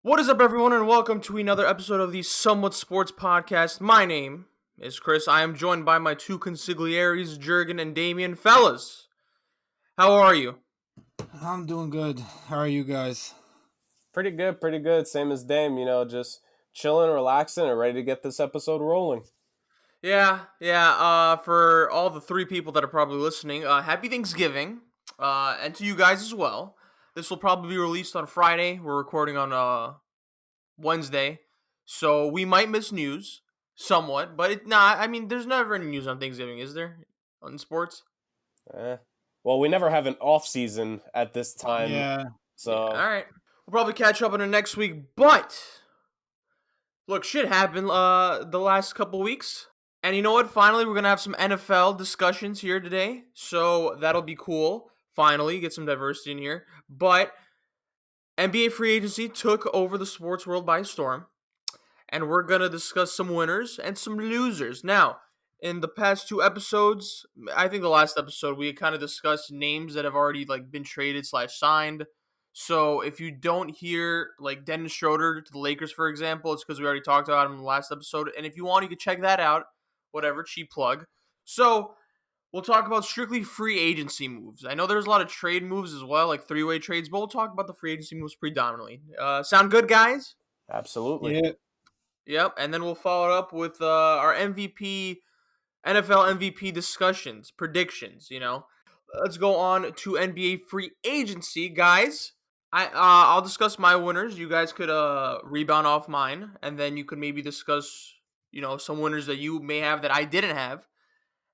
What is up, everyone, and welcome to another episode of the Somewhat Sports podcast. My name is Chris. I am joined by my two consiglieres, Jurgen and Damian. Fellas, how are you? I'm doing good. How are you guys? Pretty good, pretty good. Same as Dame, just chilling, relaxing, and ready to get this episode rolling. Yeah. For all the three people that are probably listening, happy Thanksgiving, and to you guys as well. This will probably be released on Friday. We're recording on Wednesday, so we might miss news somewhat, but I mean, there's never any news on Thanksgiving, is there? On sports? Well, we never have an off season at this time, Yeah. so Yeah, all right. We'll probably catch up on it next week, but look, shit happened the last couple weeks. And you know what? Finally, we're going to have some NFL discussions here today. So that'll be cool. Finally, get some diversity in here. But NBA free agency took over the sports world by storm. And we're going to discuss some winners and some losers. Now, in the past two episodes, I think the last episode, we kind of discussed names that have already been traded / signed. So if you don't hear Dennis Schroeder to the Lakers, for example, it's because we already talked about him in the last episode. And if you want, you can check that out. Whatever, cheap plug. So we'll talk about strictly free agency moves. I know there's a lot of trade moves as well, like three-way trades, but we'll talk about the free agency moves predominantly. Sound good, guys? absolutely. Yeah. Yep, and then we'll follow it up with our NFL MVP discussions, predictions. Let's go on to NBA free agency, guys. I'll discuss my winners. You guys could rebound off mine, and then you could maybe discuss some winners that you may have that I didn't have,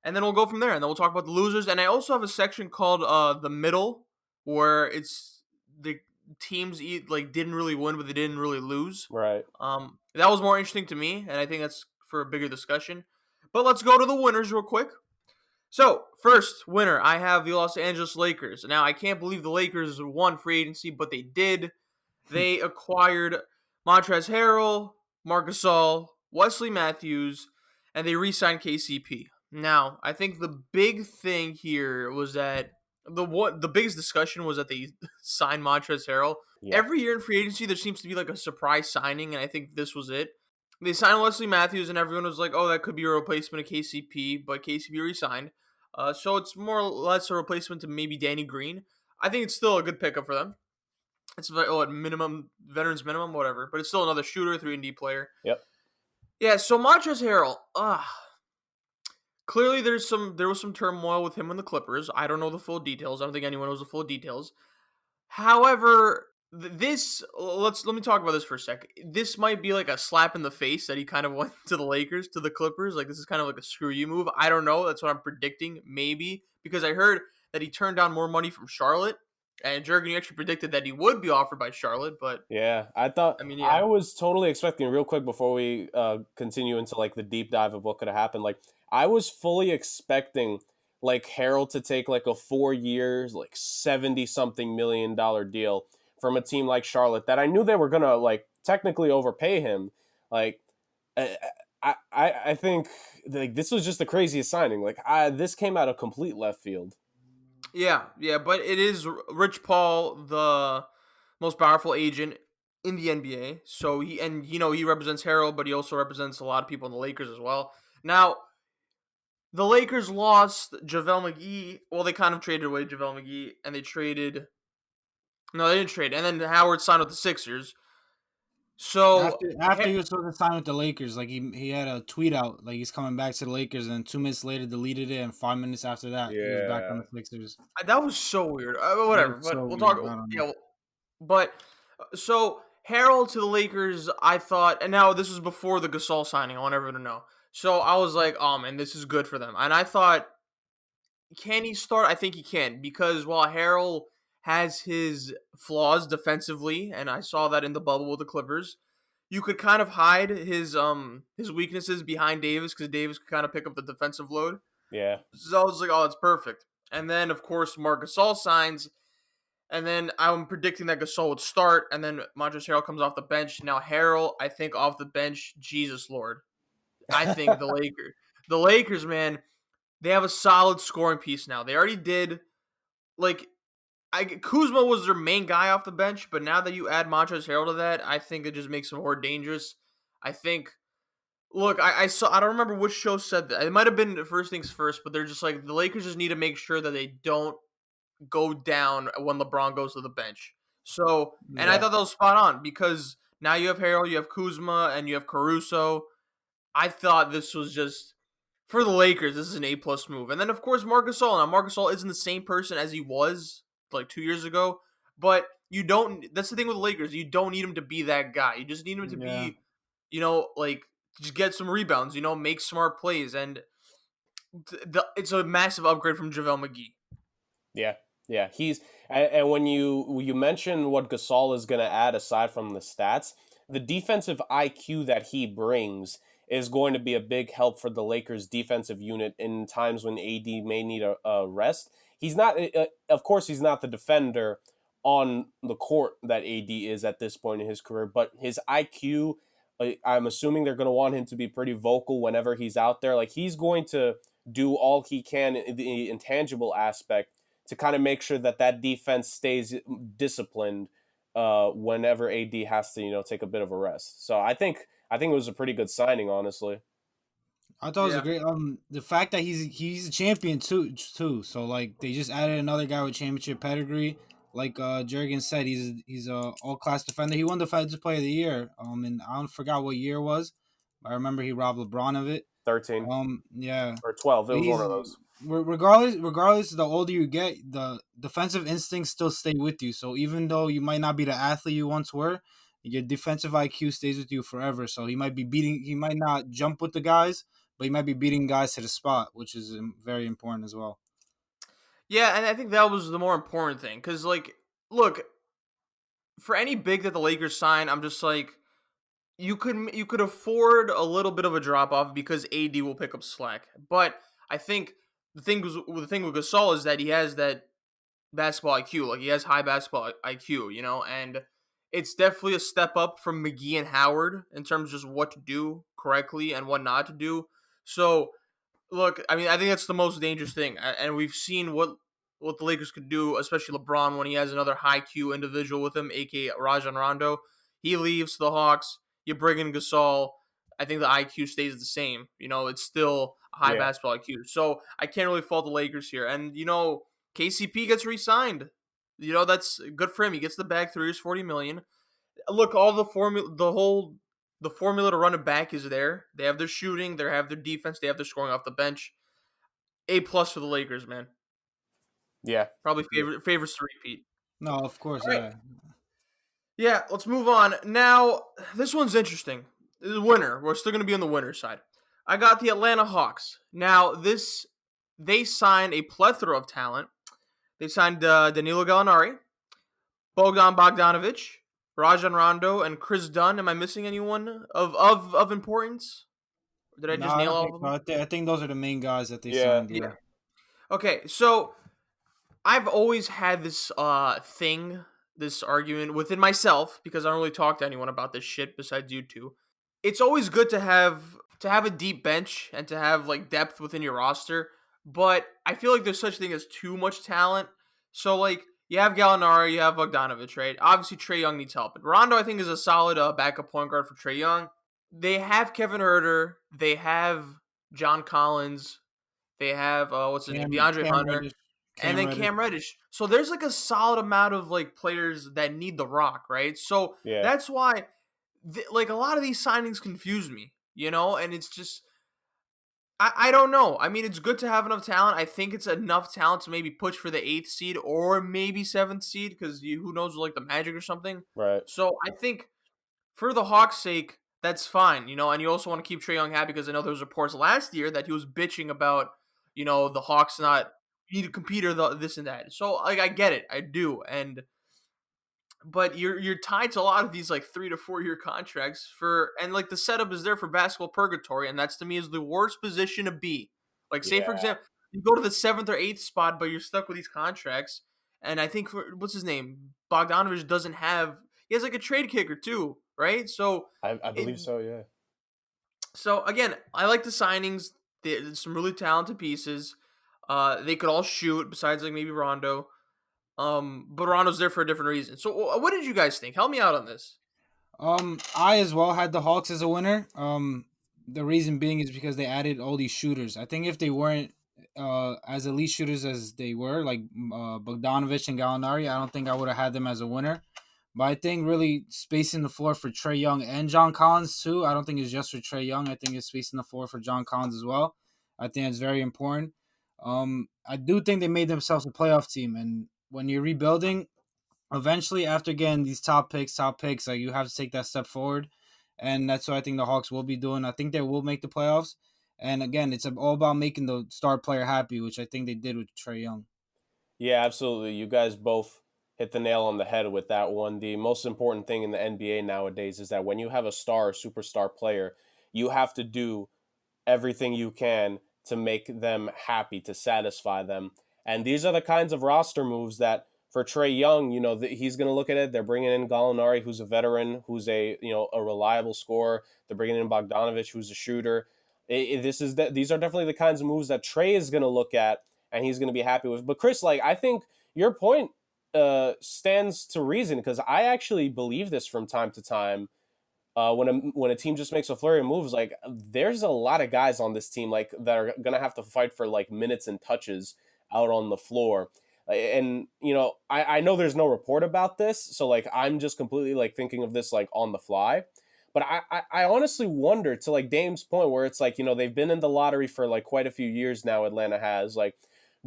and then we'll go from there. And then we'll talk about the losers. And I also have a section called the middle, where it's the teams didn't really win, but they didn't really lose. Right. That was more interesting to me, and I think that's for a bigger discussion. But let's go to the winners real quick. So, first winner, I have the Los Angeles Lakers. Now, I can't believe the Lakers won free agency, but they did. They acquired Montrezl Harrell, Marc Gasol, Wesley Matthews, and they re-signed KCP. Now, I think the big thing here was that the biggest discussion was that they signed Montrezl Harrell. Yeah. Every year in free agency, there seems to be a surprise signing, and I think this was it. They signed Wesley Matthews, and everyone was like, "Oh, that could be a replacement of KCP," but KCP re-signed. So it's more or less a replacement to maybe Danny Green. I think it's still a good pickup for them. It's minimum veterans minimum, whatever, but it's still another shooter, 3-and-D player. Yep. Yeah. So Montrezl Harrell, clearly there was some turmoil with him and the Clippers. I don't know the full details. I don't think anyone knows the full details. However, let me talk about this for a sec. This might be like a slap in the face that he kind of went to the Lakers, to the Clippers. This is kind of like a screw you move. I don't know. That's what I'm predicting, maybe, because I heard that he turned down more money from Charlotte. And Jurgen, you actually predicted that he would be offered by Charlotte, but Yeah, I yeah. was totally expecting, real quick before we continue into the deep dive of what could have happened. I was fully expecting Harrell to take a 4 years, $70-something million deal from a team like Charlotte that I knew they were gonna technically overpay him. I think this was just the craziest signing. This came out of complete left field. Yeah, but it is Rich Paul, the most powerful agent in the NBA. So he represents Harrell, but he also represents a lot of people in the Lakers as well. Now, the Lakers lost JaVale McGee. Well, they kind of traded away JaVale McGee, and they didn't trade. And then Howard signed with the Sixers. So After he was supposed to sign with the Lakers, he had a tweet out he's coming back to the Lakers, and 2 minutes later deleted it, and 5 minutes after that he was back on the Sixers. that was so weird. Whatever, but so we'll weird. talk. But so Harrell to the Lakers, I thought, and now this was before the Gasol signing. I want everyone to know. So I was like, oh man, this is good for them. And I thought, can he start? I think he can, because while Harrell has his flaws defensively, and I saw that in the bubble with the Clippers, you could kind of hide his weaknesses behind Davis, because Davis could kind of pick up the defensive load. Yeah. So I was like, oh, that's perfect. And then, of course, Marc Gasol signs, and then I'm predicting that Gasol would start, and then Montrezl Harrell comes off the bench. Now Harrell, I think off the bench, Jesus Lord. I think the Lakers, man, they have a solid scoring piece now. They already did, Kuzma was their main guy off the bench, but now that you add Montrezl Harrell to that, I think it just makes him more dangerous. I think. Look, I saw. I don't remember which show said that. It might have been First Things First, but they're just like the Lakers just need to make sure that they don't go down when LeBron goes to the bench. So, and I Yeah. thought that was spot on because now you have Harrell, you have Kuzma, and you have Caruso. I thought this was just for the Lakers. This is an A+ move, and then of course Marc Gasol. Now Marc Gasol isn't the same person as he was like 2 years ago, but you don't. That's the thing with the Lakers. You don't need him to be that guy. You just need him to Yeah. be, like just get some rebounds. Make smart plays, and it's a massive upgrade from JaVale McGee. Yeah, yeah. And when you mention what Gasol is going to add aside from the stats, the defensive IQ that he brings is going to be a big help for the Lakers defensive unit in times when AD may need a rest. He's not, of course, he's not the defender on the court that AD is at this point in his career, but his IQ, I'm assuming they're going to want him to be pretty vocal whenever he's out there. Like he's going to do all he can in the intangible aspect to kind of make sure that defense stays disciplined whenever AD has to take a bit of a rest. So I think it was a pretty good signing, honestly. I thought it was a Yeah. great the fact that he's a champion too. So like they just added another guy with championship pedigree. Like Jurgen said, he's a all class defender. He won Defensive Player of the Year. And I don't forgot what year it was. I remember he robbed LeBron of it. 13 Yeah. or 12. It But was one he's of those. regardless, the older you get, the defensive instincts still stay with you. So even though you might not be the athlete you once were, your defensive IQ stays with you forever. So he might not jump with the guys, but he might be beating guys to the spot, which is very important as well. Yeah, and I think that was the more important thing because, look, for any big that the Lakers sign, I'm just like, you could afford a little bit of a drop off because AD will pick up slack. But I think the thing with Gasol is that he has that basketball IQ, like he has high basketball IQ, and it's definitely a step up from McGee and Howard in terms of just what to do correctly and what not to do. So look, I mean, I think that's the most dangerous thing, and we've seen what the Lakers could do, especially LeBron when he has another high Q individual with him, aka Rajon Rondo. He leaves the Hawks. You bring in Gasol. I think the IQ stays the same. It's still a high Yeah, basketball IQ. So I can't really fault the Lakers here. And KCP gets re-signed. That's good for him. He gets the bag, 3 years, $40 million. Look, all the formula to run it back is there. They have their shooting, they have their defense, they have their scoring off the bench. A+ for the Lakers, man. yeah, Probably yeah. favorites to repeat. No, of course, All right. yeah. Yeah, let's move on. Now, this one's interesting. The winner. We're still going to be on the winner side. I got the Atlanta Hawks. Now, they signed a plethora of talent. They signed Danilo Gallinari, Bogdan Bogdanovic, Rajon Rondo, and Chris Dunn. Am I missing anyone of importance? Did I No, just I nail don't all think of so. them? I think those are the main guys that they Yeah. signed. Yeah. Yeah. Okay, so I've always had this this argument within myself because I don't really talk to anyone about this shit besides you two. It's always good to have a deep bench and to have like depth within your roster, but I feel like there's such thing as too much talent. So like you have Gallinari, you have Bogdanovich, right? Obviously Trae Young needs help. But Rondo I think is a solid backup point guard for Trae Young. They have Kevin Herter, they have John Collins, they have what's his name, DeAndre Cam Hunter, Reddish. and Cam then Reddish. Cam Reddish. So there's like a solid amount of like players that need the rock, right? So Yeah. that's why like a lot of these signings confuse me, and it's just I don't know. I mean, it's good to have enough talent. I think it's enough talent to maybe push for the 8th seed or maybe 7th seed because who knows, like the Magic or something. Right. So I think for the Hawks' sake, that's fine, and you also want to keep Trae Young happy because I know there was reports last year that he was bitching about, the Hawks not need to compete or this and that. So like I get it, I do, but you're tied to a lot of these like 3 to 4 year contracts and like the setup is there for basketball purgatory, and that's to me is the worst position to be. Like say for Yeah. example, you go to the 7th or 8th spot, but you're stuck with these contracts. And I think for what's his name, Bogdanovich doesn't have. He has like a trade kicker too, right? So I it. believe so. Yeah. So again, I like the signings. There's some really talented pieces. They could all shoot besides like maybe Rondo. But Rondo's there for a different reason. So what did you guys think? Help me out on this. I as well had the Hawks as a winner. The reason being is because they added all these shooters. I think if they weren't as elite shooters as they were, like Bogdanovich and Gallinari, I don't think I would have had them as a winner. But I think really spacing the floor for Trey Young and John Collins too. I don't think it's just for Trey Young. I think it's spacing the floor for John Collins as well. I think it's very important. I do think they made themselves a playoff team, and when you're rebuilding, eventually after getting these top picks, like you have to take that step forward, and that's what I think the Hawks will be doing. I think they will make the playoffs, and again, it's all about making the star player happy, which I think they did with Trey Young. Yeah, absolutely. You guys both hit the nail on the head with that one. The most important thing in the NBA nowadays is that when you have a star or superstar player, you have to do everything you can to make them happy, to satisfy them. And these are the kinds of roster moves that for Trey Young, he's going to look at it. They're bringing in Gallinari, who's a veteran, who's a reliable scorer. They're bringing in Bogdanovich, who's a shooter. These are definitely the kinds of moves that Trey is going to look at and he's going to be happy with. But Chris, like I think your point stands to reason because I actually believe this from time to time when a team just makes a flurry of moves, like there's a lot of guys on this team like that are gonna have to fight for like minutes and touches out on the floor. And I know there's no report about this, so like I'm just completely like thinking of this like on the fly. But I honestly wonder to like Dame's point where it's like, they've been in the lottery for like quite a few years now, Atlanta has. Like,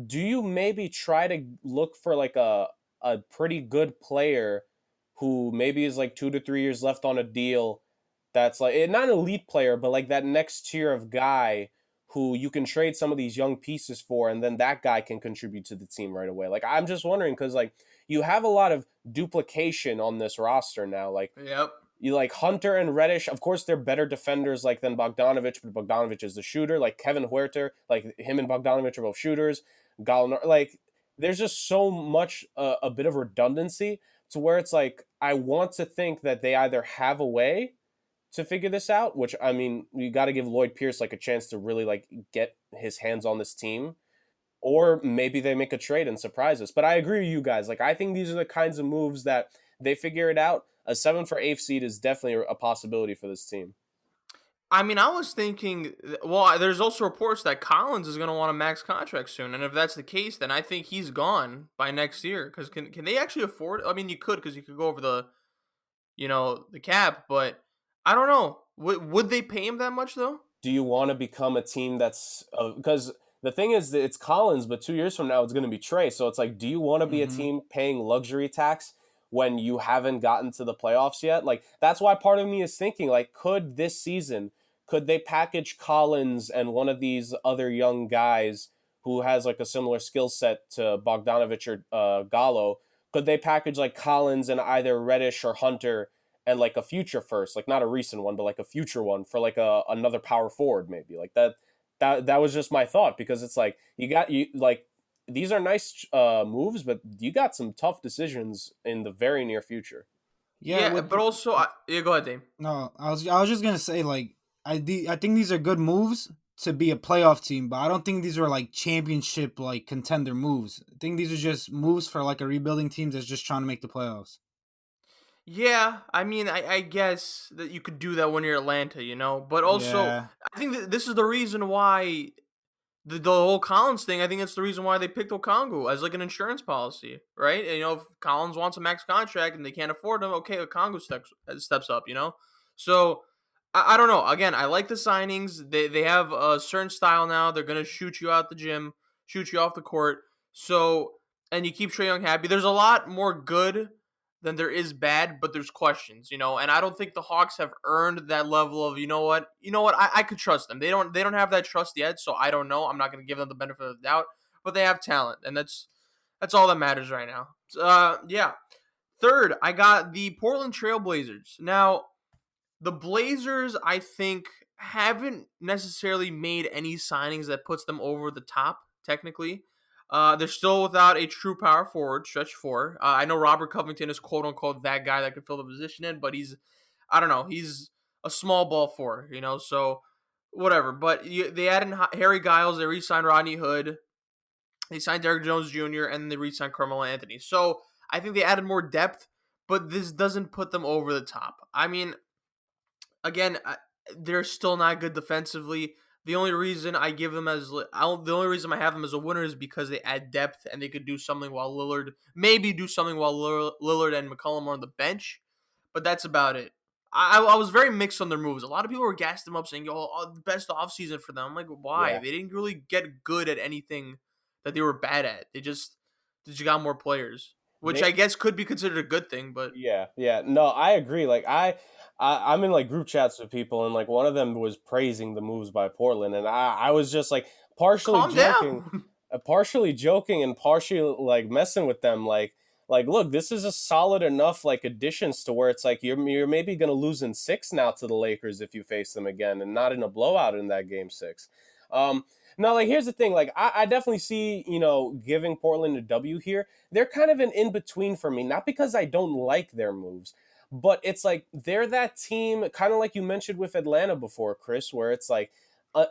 do you maybe try to look for like a pretty good player who maybe is like 2 to 3 years left on a deal that's like not an elite player, but like that next tier of guy who you can trade some of these young pieces for, and then that guy can contribute to the team right away. Like I'm just wondering because like you have a lot of duplication on this roster now. Like Yep. you like Hunter and Reddish, of course they're better defenders like than Bogdanovich, but Bogdanovich is the shooter. Like Kevin Huerter, like him and Bogdanovich are both shooters. Gallinari, like there's just so much a bit of redundancy to where it's like I want to think that they either have a way to figure this out, which I mean, you got to give Lloyd Pierce like a chance to really like get his hands on this team, or maybe they make a trade and surprise us. But I agree with you guys. Like I think these are the kinds of moves that they figure it out. A 7 for 8 seed is definitely a possibility for this team. I mean, I was thinking, well, there's also reports that Collins is going to want a max contract soon, and if that's the case, then I think he's gone by next year. Because can they actually afford it? I mean, you could because you could go over the cap, but I don't know. Would they pay him that much though? Do you want to become a team that's because the thing is that it's Collins, but 2 years from now it's going to be Trey. So it's like, do you want to be a Mm-hmm. team paying luxury tax when you haven't gotten to the playoffs yet? Like that's why part of me is thinking like, could this season could they package Collins and one of these other young guys who has like a similar skill set to Bogdanovich or Gallo? Could they package like Collins and either Reddish or Hunter and like a future first, like not a recent one, but like a future one for like another power forward, maybe like that. That was just my thought because it's like you like these are nice moves, but you got some tough decisions in the very near future. Yeah, Yeah, with but also, yeah, go ahead, Dame. no, I was just gonna say like I think these are good moves to be a playoff team, but I don't think these are like championship like contender moves. I think these are just moves for like a rebuilding team that's just trying to make the playoffs. Yeah, I mean, I guess that you could do that when you're Atlanta, but also Yeah, I think that this is the reason why the whole Collins thing. I think it's the reason why they picked Okongwu as like an insurance policy, right? And, if Collins wants a max contract and they can't afford him, okay, Okongwu steps up, So I don't know. Again, I like the signings. They have a certain style now. They're gonna shoot you out the gym, shoot you off the court. So and you keep Trae Young happy. There's a lot more good than there is bad, but there's questions, and I don't think the Hawks have earned that level of you know what, I could trust them. They don't have that trust yet, so I don't know. I'm not gonna give them the benefit of the doubt, but they have talent, and that's all that matters right now. Yeah. Third, I got the Portland Trail Blazers. Now, the Blazers, I think, haven't necessarily made any signings that puts them over the top, technically. They're still without a true power forward, stretch four. I know Robert Covington is quote unquote that guy that could fill the position in, but I don't know, he's a small ball four, so whatever. But they added Harry Giles, they re signed Rodney Hood. They signed Derrick Jones Jr. and they re-signed Carmelo Anthony. So I think they added more depth, but this doesn't put them over the top. I mean, again, they're still not good defensively. The only reason I give them as the only reason I have them as a winner is because they add depth and they could do something while Lillard and McCollum are on the bench, but that's about it. I was very mixed on their moves. A lot of people were gassed them up saying, "Yo, the best offseason for them." I'm like, why? Yeah. They didn't really get good at anything that they were bad at. They just got more players, which They I guess could be considered a good thing. But yeah. No, I agree. Like I'm in like group chats with people, and like one of them was praising the moves by Portland, and I was just like partially calm joking, down. and partially like messing with them. Like look, this is a solid enough like additions to where it's like you're maybe gonna lose in 6 now to the Lakers if you face them again, and not in a blowout in that game 6. Um, no, like here's the thing. Like I definitely see giving Portland a W here. They're kind of an in between for me, not because I don't like their moves, but it's like they're that team, kind of like you mentioned with Atlanta before, Chris, where it's like,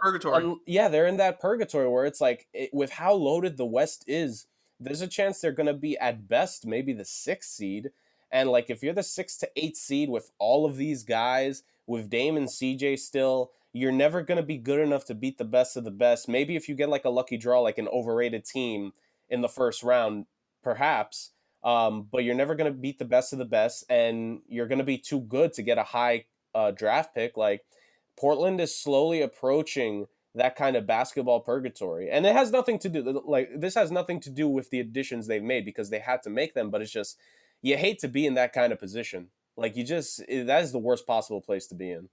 Purgatory. yeah, they're in that purgatory where it's like, with how loaded the West is, there's a chance they're going to be at best maybe the 6th seed. And like if you're the 6th to 8th seed with all of these guys, with Dame and CJ still, you're never going to be good enough to beat the best of the best. Maybe if you get like a lucky draw, like an overrated team in the first round, perhaps. But you're never going to beat the best of the best, and you're going to be too good to get a high draft pick. Like Portland is slowly approaching that kind of basketball purgatory, and it has nothing to do this has nothing to do with the additions they've made because they had to make them. But it's just you hate to be in that kind of position. Like that is the worst possible place to be in.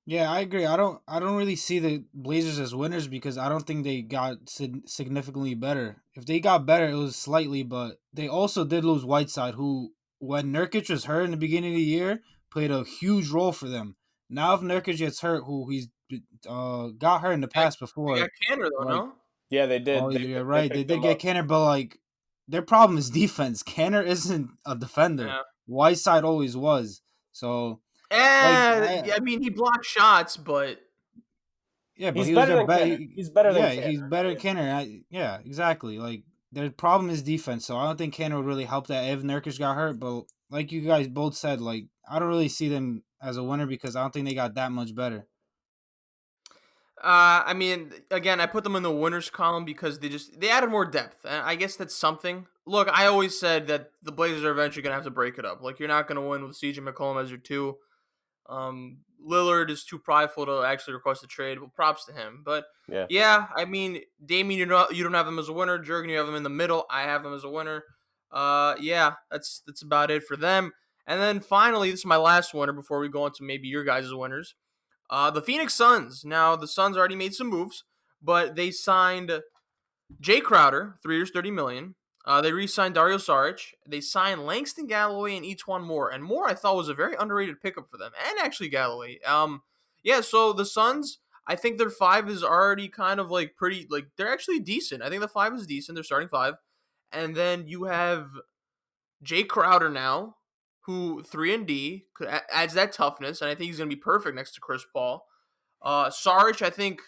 Yeah, I agree. I don't really see the Blazers as winners because I don't think they got significantly better. If they got better, it was slightly, but they also did lose Whiteside, who when Nurkic was hurt in the beginning of the year, played a huge role for them. Now if Nurkic gets hurt, who he's got hurt in the They past they before, got Canner though, like no? Yeah, they oh did. yeah, They right, they picked did them get up. Canner, but like their problem is defense. Canner isn't a defender. Yeah. Whiteside always was. So like I mean, he blocked shots, but yeah, but He's he was better their than Kenner. best. He's better than Yeah, Kenner. he's better than Yeah. Kenner. Yeah, exactly. Like their problem is defense, so I don't think Kenner would really help that if Nurkic got hurt. But like you guys both said, like I don't really see them as a winner because I don't think they got that much better. I mean, again, I put them in the winners column because they added more depth, and I guess that's something. Look, I always said that the Blazers are eventually gonna have to break it up. Like you're not gonna win with CJ McCollum as your 2. Lillard is too prideful to actually request a trade. Well, props to him. But Yeah. yeah, I mean, Damian, you don't have him as a winner. Jurgen, you have him in the middle. I have him as a winner. Yeah, that's about it for them. And then finally, this is my last winner before we go into maybe your guys' winners. The Phoenix Suns. Now the Suns already made some moves, but they signed Jay Crowder, 3 years, $30 million. They re-signed Dario Saric. They signed Langston Galloway and Etuan Moore. And Moore, I thought, was a very underrated pickup for them, and actually Galloway. Yeah. So the Suns, I think their 5 is already kind of like pretty, like they're actually decent. I think the 5 is decent. They're starting 5, and then you have Jay Crowder now, who 3 and D adds that toughness, and I think he's gonna be perfect next to Chris Paul. Saric, I think,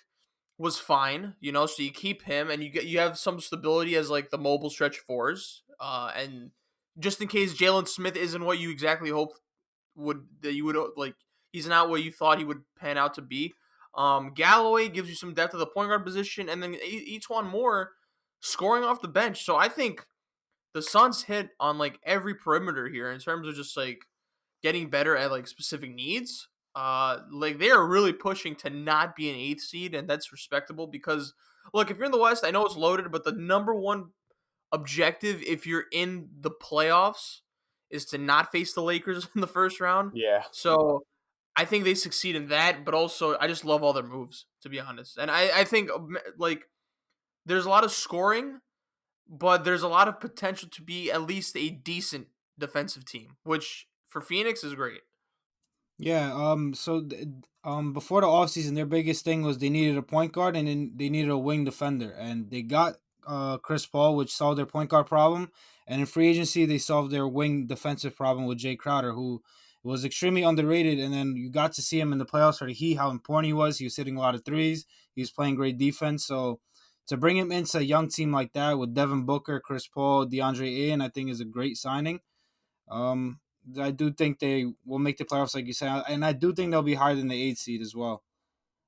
was fine, so you keep him and you have some stability as like the mobile stretch 4s. And just in case Jalen Smith isn't what you exactly hoped like he's not what you thought he would pan out to be. Galloway gives you some depth at the point guard position, and then each one more scoring off the bench. So I think the Suns hit on like every perimeter here in terms of just like getting better at like specific needs. Like they are really pushing to not be an 8th seed, and that's respectable because look, if you're in the West, I know it's loaded, but the number one objective if you're in the playoffs is to not face the Lakers in the first round. Yeah. So I think they succeed in that, but also I just love all their moves, to be honest. And I think like there's a lot of scoring, but there's a lot of potential to be at least a decent defensive team, which for Phoenix is great. Yeah. Before the offseason, their biggest thing was they needed a point guard and then they needed a wing defender, and they got Chris Paul, which solved their point guard problem. And in free agency, they solved their wing defensive problem with Jay Crowder, who was extremely underrated. And then you got to see him in the playoffs for the Heat, how important he was. He was hitting a lot of threes. He was playing great defense. So to bring him into a young team like that with Devin Booker, Chris Paul, DeAndre Ayton, I think is a great signing. Um, I do think they will make the playoffs, like you said, and I do think they'll be higher than the 8 seed as well.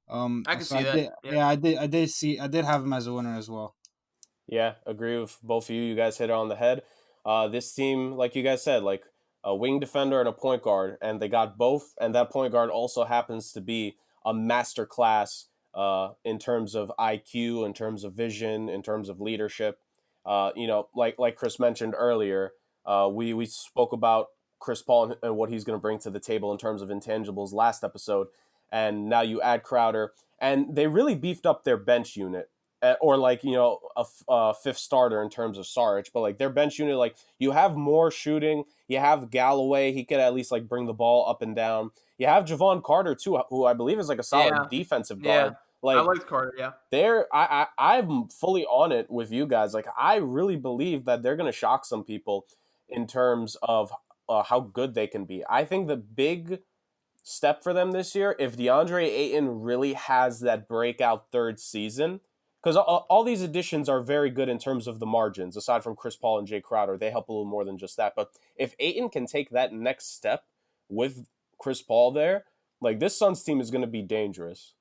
I can So see I that. did, Yeah. yeah, I did have him as a winner as well. Yeah, agree with both of you. You guys hit it on the head. This team, like you guys said, like a wing defender and a point guard, and they got both. And that point guard also happens to be a master class in terms of IQ, in terms of vision, in terms of leadership. Like Chris mentioned earlier, we spoke about Chris Paul and what he's going to bring to the table in terms of intangibles last episode, and now you add Crowder, and they really beefed up their bench unit or like a fifth starter in terms of Sarge, but like their bench unit, like you have more shooting. You have Galloway; he could at least like bring the ball up and down. You have Javon Carter too, who I believe is like a solid Yeah. defensive Yeah. guard. I Like liked Carter. Yeah. I'm fully on it with you guys. Like I really believe that they're gonna shock some people in terms of how good they can be. I think the big step for them this year, if DeAndre Ayton really has that breakout third season, because all these additions are very good in terms of the margins, aside from Chris Paul and Jay Crowder, they help a little more than just that. But if Ayton can take that next step with Chris Paul there, like this Suns team is going to be dangerous.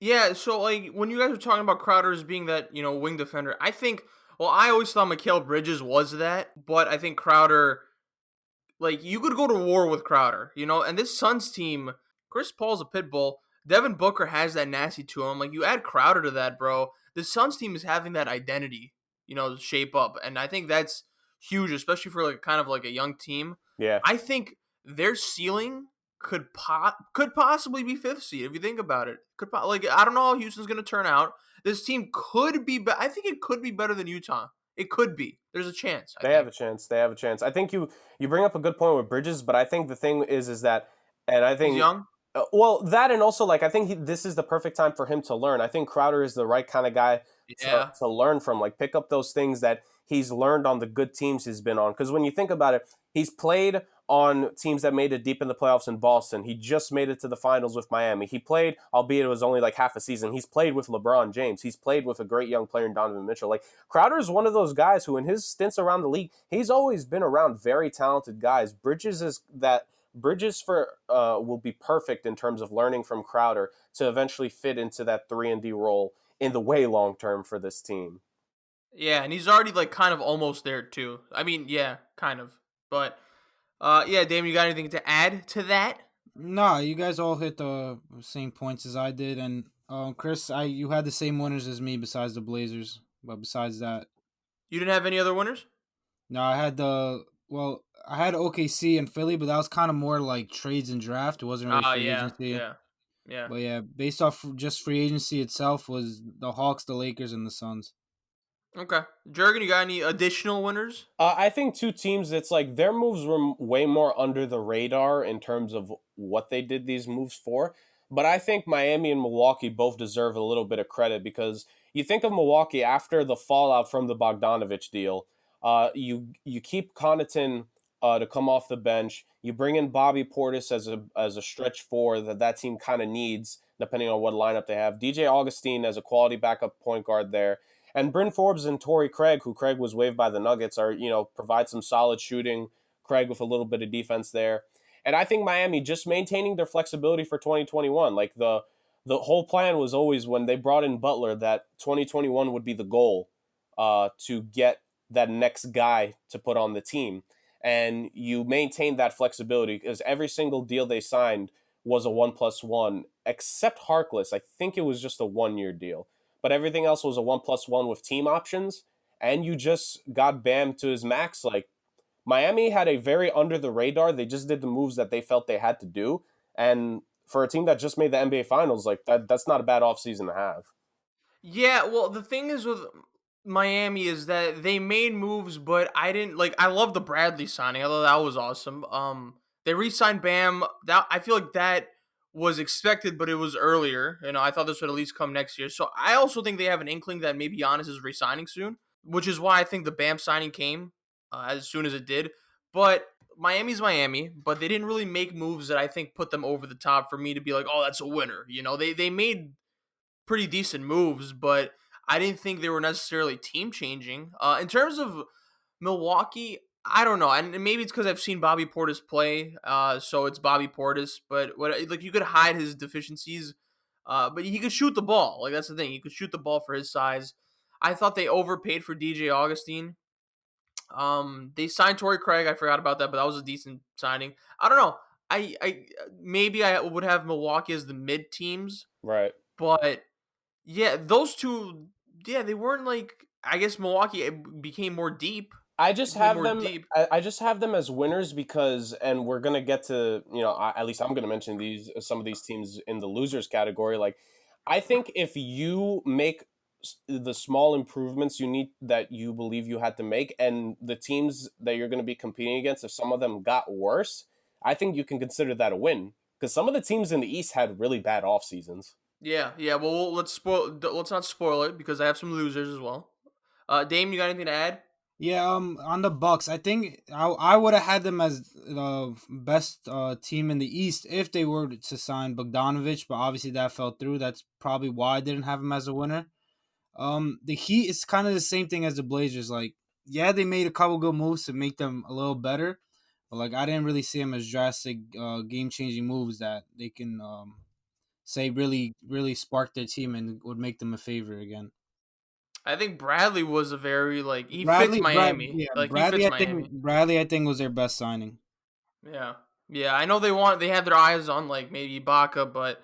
Yeah, so like when you guys were talking about Crowder as being that, wing defender, I think I always thought Mikal Bridges was that, but I think Crowder, like, you could go to war with Crowder, and this Suns team, Chris Paul's a pit bull. Devin Booker has that nasty to him. Like, you add Crowder to that, bro. The Suns team is having that identity, shape up. And I think that's huge, especially for like kind of like a young team. Yeah, I think their ceiling could possibly be fifth seed if you think about it. Like, I don't know how Houston's going to turn out. This team could be, I think it could be better than Utah. It could be. There's a chance, I they have think. a chance. They have a chance. I think you bring up a good point with Bridges, but I think the thing is that, and I He's think young. well, that and also like I think this is the perfect time for him to learn. I think Crowder is the right kind of guy Yeah. to learn from, like pick up those things that he's learned on the good teams he's been on. Because when you think about it, he's played on teams that made it deep in the playoffs in Boston. He just made it to the finals with Miami. He played, albeit it was only like half a season. He's played with LeBron James. He's played with a great young player in Donovan Mitchell. Like Crowder is one of those guys who, in his stints around the league, he's always been around very talented guys. Bridges for will be perfect in terms of learning from Crowder to eventually fit into that 3-and-D role in the way long term for this team. Yeah, and he's already like kind of almost there too. I mean, yeah, kind of. But yeah, Damon, you got anything to add to that? Nah, you guys all hit the same points as I did, and Chris, you had the same winners as me besides the Blazers, but besides that, You didn't have any other winners? no, I had OKC and Philly, but that was kind of more like trades and draft. It wasn't really free Yeah, agency. yeah, yeah. But yeah, based off just free agency itself, was the Hawks, the Lakers, and the Suns. Okay. Jurgen, you got any additional winners? I think two teams, it's like their moves were way more under the radar in terms of what they did these moves for. But I think Miami and Milwaukee both deserve a little bit of credit because you think of Milwaukee after the fallout from the Bogdanovich deal. You keep Connaughton to come off the bench. You bring in Bobby Portis as a stretch four that team kind of needs depending on what lineup they have. DJ Augustine as a quality backup point guard there. And Bryn Forbes and Torrey Craig, who Craig was waived by the Nuggets, are, provide some solid shooting. Craig with a little bit of defense there. And I think Miami just maintaining their flexibility for 2021. Like the whole plan was always when they brought in Butler that 2021 would be the goal to get that next guy to put on the team. And you maintain that flexibility because every single deal they signed was a 1+1, except Harkless. I think it was just a 1-year deal. But everything else was a 1+1 with team options, and you just got Bam to his max. Like Miami had a very under the radar. They just did the moves that they felt they had to do, and for a team that just made the NBA Finals, like that's not a bad offseason to have. Yeah, well, the thing is with Miami is that they made moves, but I didn't like. I love the Bradley signing. I thought that was awesome. They re-signed Bam. That I feel like that was expected, but it was earlier. I thought this would at least come next year. So I also think they have an inkling that maybe Giannis is re-signing soon, which is why I think the Bam signing came as soon as it did. But Miami's Miami, but they didn't really make moves that I think put them over the top for me to be like, oh, that's a winner. They made pretty decent moves, but I didn't think they were necessarily team changing. In terms of Milwaukee, I don't know, and maybe it's because I've seen Bobby Portis play, so it's Bobby Portis. But what like you could hide his deficiencies, but he could shoot the ball. Like that's the thing, he could shoot the ball for his size. I thought they overpaid for DJ Augustine. They signed Torrey Craig. I forgot about that, but that was a decent signing. I don't know. I maybe I would have Milwaukee as the mid teams, Right. but yeah, those two, yeah, they weren't like. I guess Milwaukee became more deep. I It just became have more them. deep. I just have them as winners because, and we're gonna get to, at least I'm gonna mention some of these teams in the losers category. Like, I think if you make the small improvements you need that you believe you had to make, and the teams that you're gonna be competing against, if some of them got worse, I think you can consider that a win because some of the teams in the East had really bad off seasons. Yeah, yeah. Well, let's not spoil it because I have some losers as well. Dame, you got anything to add? Yeah, on the Bucks, I think I would have had them as the best team in the East if they were to sign Bogdanovich, but obviously that fell through. That's probably why I didn't have him as a winner. The Heat is kind of the same thing as the Blazers. Like, yeah, they made a couple good moves to make them a little better, but like I didn't really see them as drastic, game changing moves that they can say really spark their team and would make them a favorite again. I think Bradley was a very like he fits Miami. Like he fits Miami. Bradley, I think was their best signing. Yeah, yeah. I know they have their eyes on like maybe Ibaka, but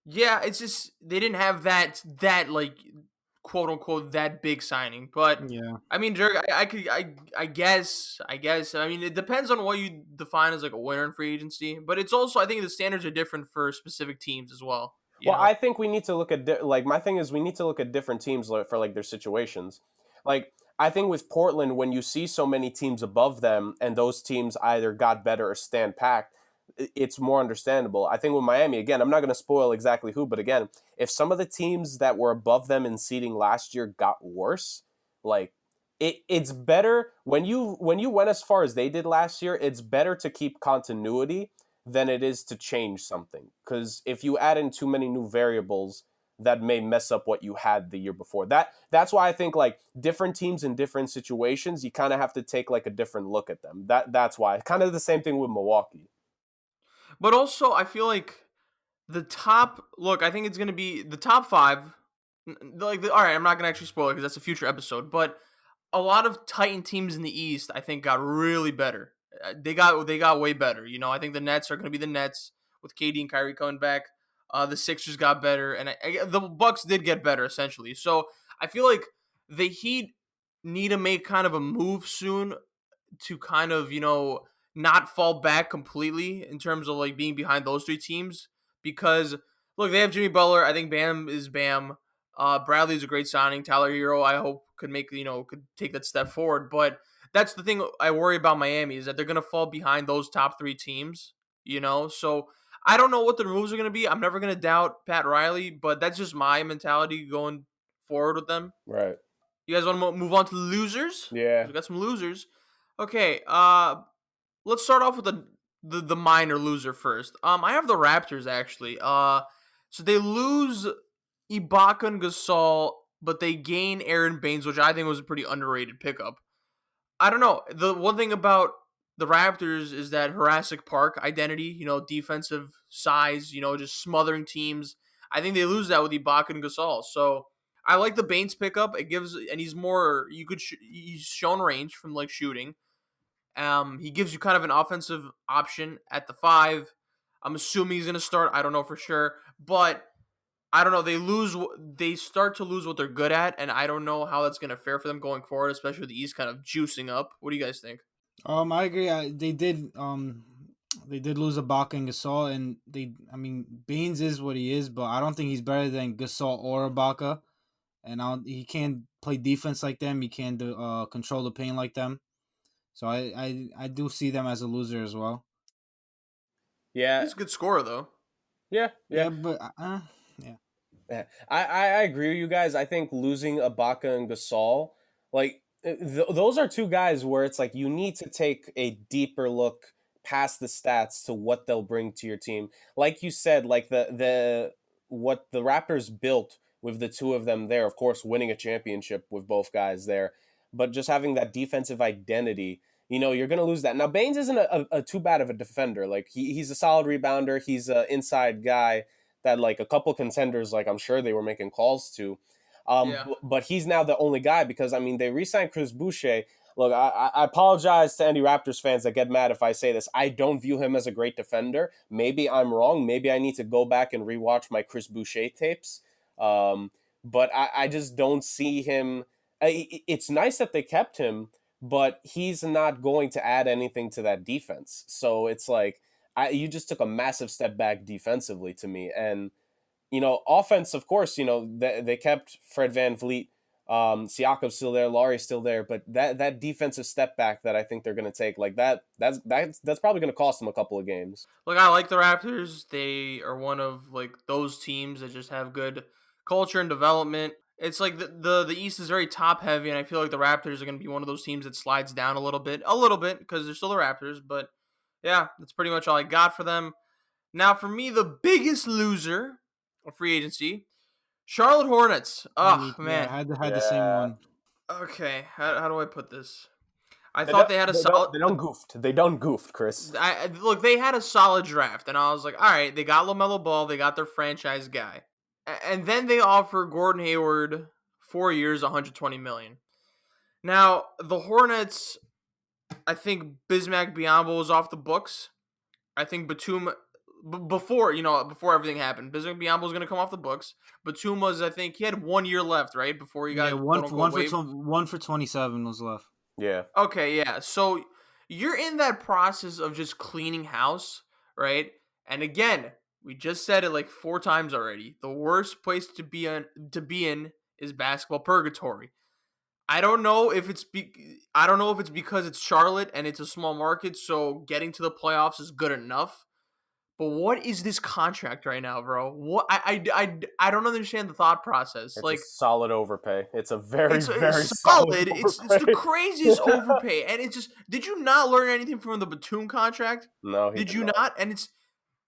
yeah, it's just they didn't have that like quote unquote that big signing. But Yeah. I mean, Dirk, I guess. I mean, it depends on what you define as like a winner in free agency. But it's also I think the standards are different for specific teams as well. You Well, know. I think we need to look at like my thing is we need to look at different teams for like their situations. Like I think with Portland, when you see so many teams above them and those teams either got better or stand packed, it's more understandable. I think with Miami, again, I'm not going to spoil exactly who, but again, if some of the teams that were above them in seeding last year got worse, like it's better when you went as far as they did last year. It's better to keep continuity than it is to change something. Because if you add in too many new variables, that may mess up what you had the year before. That's why I think like different teams in different situations, you kind of have to take like a different look at them. That's why. Kind of the same thing with Milwaukee. But also, I feel like the top look. I think it's gonna be the top five. All right, I'm not gonna actually spoil it because that's a future episode. But a lot of Titan teams in the East, I think, got really better. They got way better. You know, I think the Nets are going to be the Nets with KD and Kyrie coming back. The Sixers got better, and the Bucks did get better essentially. So I feel like the Heat need to make kind of a move soon to kind of not fall back completely in terms of like being behind those three teams because look, they have Jimmy Butler. I think Bam is Bam. Bradley's a great signing. Tyler Hero, I hope could take that step forward. But that's the thing I worry about Miami is that they're gonna fall behind those top three teams. So I don't know what the moves are gonna be. I'm never gonna doubt Pat Riley, but that's just my mentality going forward with them. Right. You guys want to move on to the losers? Yeah. We got some losers. Okay, let's start off with the minor loser first. I have the Raptors actually. So they lose Ibaka and Gasol, but they gain Aaron Baines, which I think was a pretty underrated pickup. I don't know. The one thing about the Raptors is that Jurassic Park identity, defensive size, just smothering teams. I think they lose that with Ibaka and Gasol. So I like the Baines pickup. It gives, and he's more. He's shown range from like shooting. He gives you kind of an offensive option at the five. I'm assuming he's going to start. I don't know for sure, but I don't know. They start to lose what they're good at, and I don't know how that's going to fare for them going forward, especially with the East kind of juicing up. What do you guys think? I agree. They did lose Ibaka and Gasol, and I mean, Baines is what he is, but I don't think he's better than Gasol or Ibaka, and he can't play defense like them. He can't control the paint like them. So I do see them as a loser as well. Yeah. He's a good scorer though. Yeah. Yeah. Yeah, but yeah. Yeah, I agree with you guys. I think losing Ibaka and Gasol, like those are two guys where it's like you need to take a deeper look past the stats to what they'll bring to your team. Like you said, like the what the Raptors built with the two of them there. Of course, winning a championship with both guys there, but just having that defensive identity. You're going to lose that. Now, Baines isn't a too bad of a defender. Like, he's a solid rebounder. He's an inside guy that, like, a couple contenders, like, I'm sure they were making calls to. Yeah. But he's now the only guy because, I mean, they re-signed Chris Boucher. Look, I apologize to any Raptors fans that get mad if I say this. I don't view him as a great defender. Maybe I'm wrong. Maybe I need to go back and rewatch my Chris Boucher tapes. But I just don't see him. It's nice that they kept him, but he's not going to add anything to that defense. So it's like you just took a massive step back defensively to me. And, offense, of course, they kept Fred VanVleet. Siakam's still there, Laurie's still there, but that defensive step back that I think they're going to take, like that's probably going to cost them a couple of games. Look, I like the Raptors. They are one of like those teams that just have good culture and development. It's like the East is very top heavy, and I feel like the Raptors are going to be one of those teams that slides down a little bit, because they're still the Raptors. But yeah, that's pretty much all I got for them. Now, for me, the biggest loser of free agency, Charlotte Hornets. Oh Yeah, man. had the same one. Okay, how do I put this? I They thought don't, they had a they don't, solid. they don't goofed. They don't goofed, Chris. Look, they had a solid draft, and I was like, all right, they got LaMelo Ball, they got their franchise guy, and then they offer Gordon Hayward 4 years, 120 million. Now the Hornets, I think Bismack Biyombo was off the books. I think Batum before everything happened, Bismack Biyombo was going to come off the books. Batum was, I think, he had 1 year left, right, before he Yeah, got quote unquote waived. 1 for 27 was left. Yeah. Okay, yeah. So you're in that process of just cleaning house, right? And again, we just said it like 4 times already. The worst place to be in is basketball purgatory. I don't know if it's because it's Charlotte and it's a small market, so getting to the playoffs is good enough. But what is this contract right now, bro? What I don't understand the thought process. It's a Like, solid overpay. It's a very, very it's solid solid. It's the overpay. craziest overpay, and it's just. Did you not learn anything from the Batum contract? No, he Did did you not. not? And it's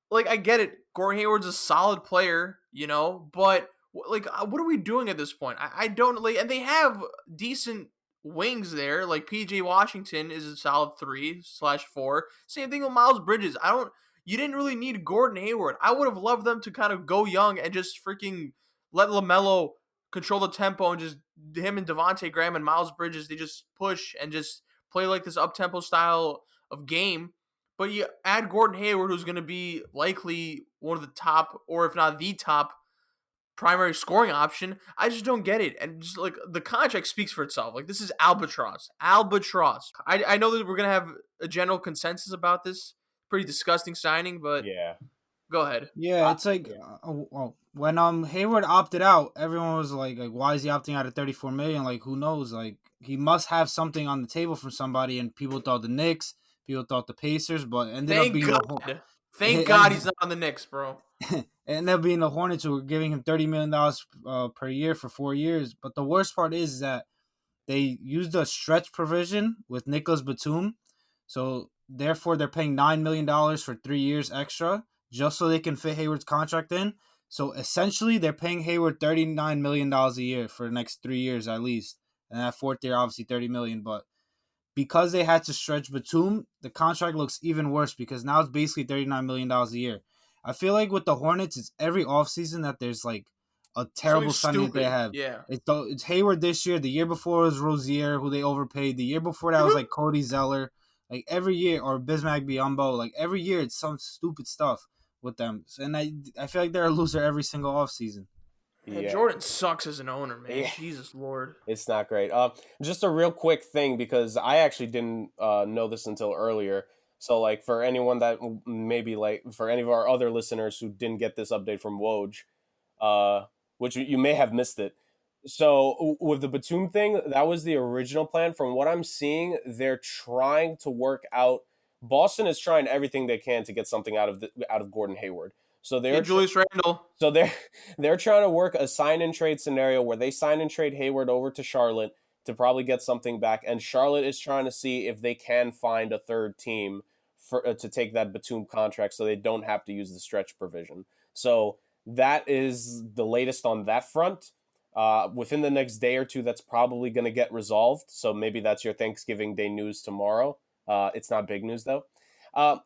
like, I get it. Gordon Hayward's a solid player, but like, what are we doing at this point? I don't like, and they have decent wings there. Like PJ Washington is a solid 3/4. Same thing with Miles Bridges. You didn't really need Gordon Hayward. I would have loved them to kind of go young and just freaking let LaMelo control the tempo, and just him and Devontae Graham and Miles Bridges, they just push and just play like this up-tempo style of game. But you add Gordon Hayward, who's going to be likely one of the top, or if not the top, primary scoring option. I just don't get it. And just like, the contract speaks for itself. Like, this is albatross. Albatross. I know that we're going to have a general consensus about this. Pretty disgusting signing, but Yeah. go ahead. Yeah, it's like when Hayward opted out, everyone was like, why is he opting out at 34 million? Like, who knows? Like, he must have something on the table from somebody, and people thought the Knicks, people thought the Pacers, but ended up being Thank God he's not on the Knicks, bro. It ended up being the Hornets, who were giving him $30 million per year for 4 years. But the worst part is that they used a stretch provision with Nicholas Batum, so therefore they're paying $9 million for 3 years extra, just so they can fit Hayward's contract in. So essentially, they're paying Hayward $39 million a year for the next 3 years at least. And that 4th year, obviously $30 million. But because they had to stretch Batum, the contract looks even worse, because now it's basically $39 million a year. I feel like with the Hornets, it's every offseason that there's like a terrible signing that they have. Yeah. It's Hayward this year. The year before was Rozier, who they overpaid. The year before that was like Cody Zeller. Like every year, or Bismack Biyombo. Like every year, it's some stupid stuff with them. And I feel like they're a loser every single offseason. Yeah. Jordan sucks as an owner, man. Yeah. Jesus Lord. It's not great. Just a real quick thing, because I actually didn't know this until earlier. So, like, for anyone that maybe, like, for any of our other listeners who didn't get this update from Woj, which you may have missed it. So, with the Batum thing, that was the original plan. From what I'm seeing, they're trying to work out. Boston is trying everything they can to get something out of Gordon Hayward. So they're Julius Randle. So they're trying to work a sign and trade scenario where they sign and trade Hayward over to Charlotte to probably get something back, and Charlotte is trying to see if they can find a third team to take that Batum contract, so they don't have to use the stretch provision. So that is the latest on that front. Within the next day or two, that's probably going to get resolved. So maybe that's your Thanksgiving Day news tomorrow. It's not big news though.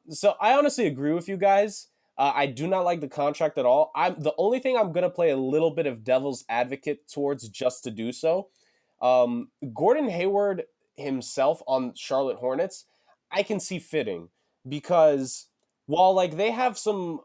So I honestly agree with you guys. I do not like the contract at all. I'm the only thing I'm gonna play a little bit of devil's advocate towards just to do so. Gordon Hayward himself on Charlotte Hornets, I can see fitting because while like they have some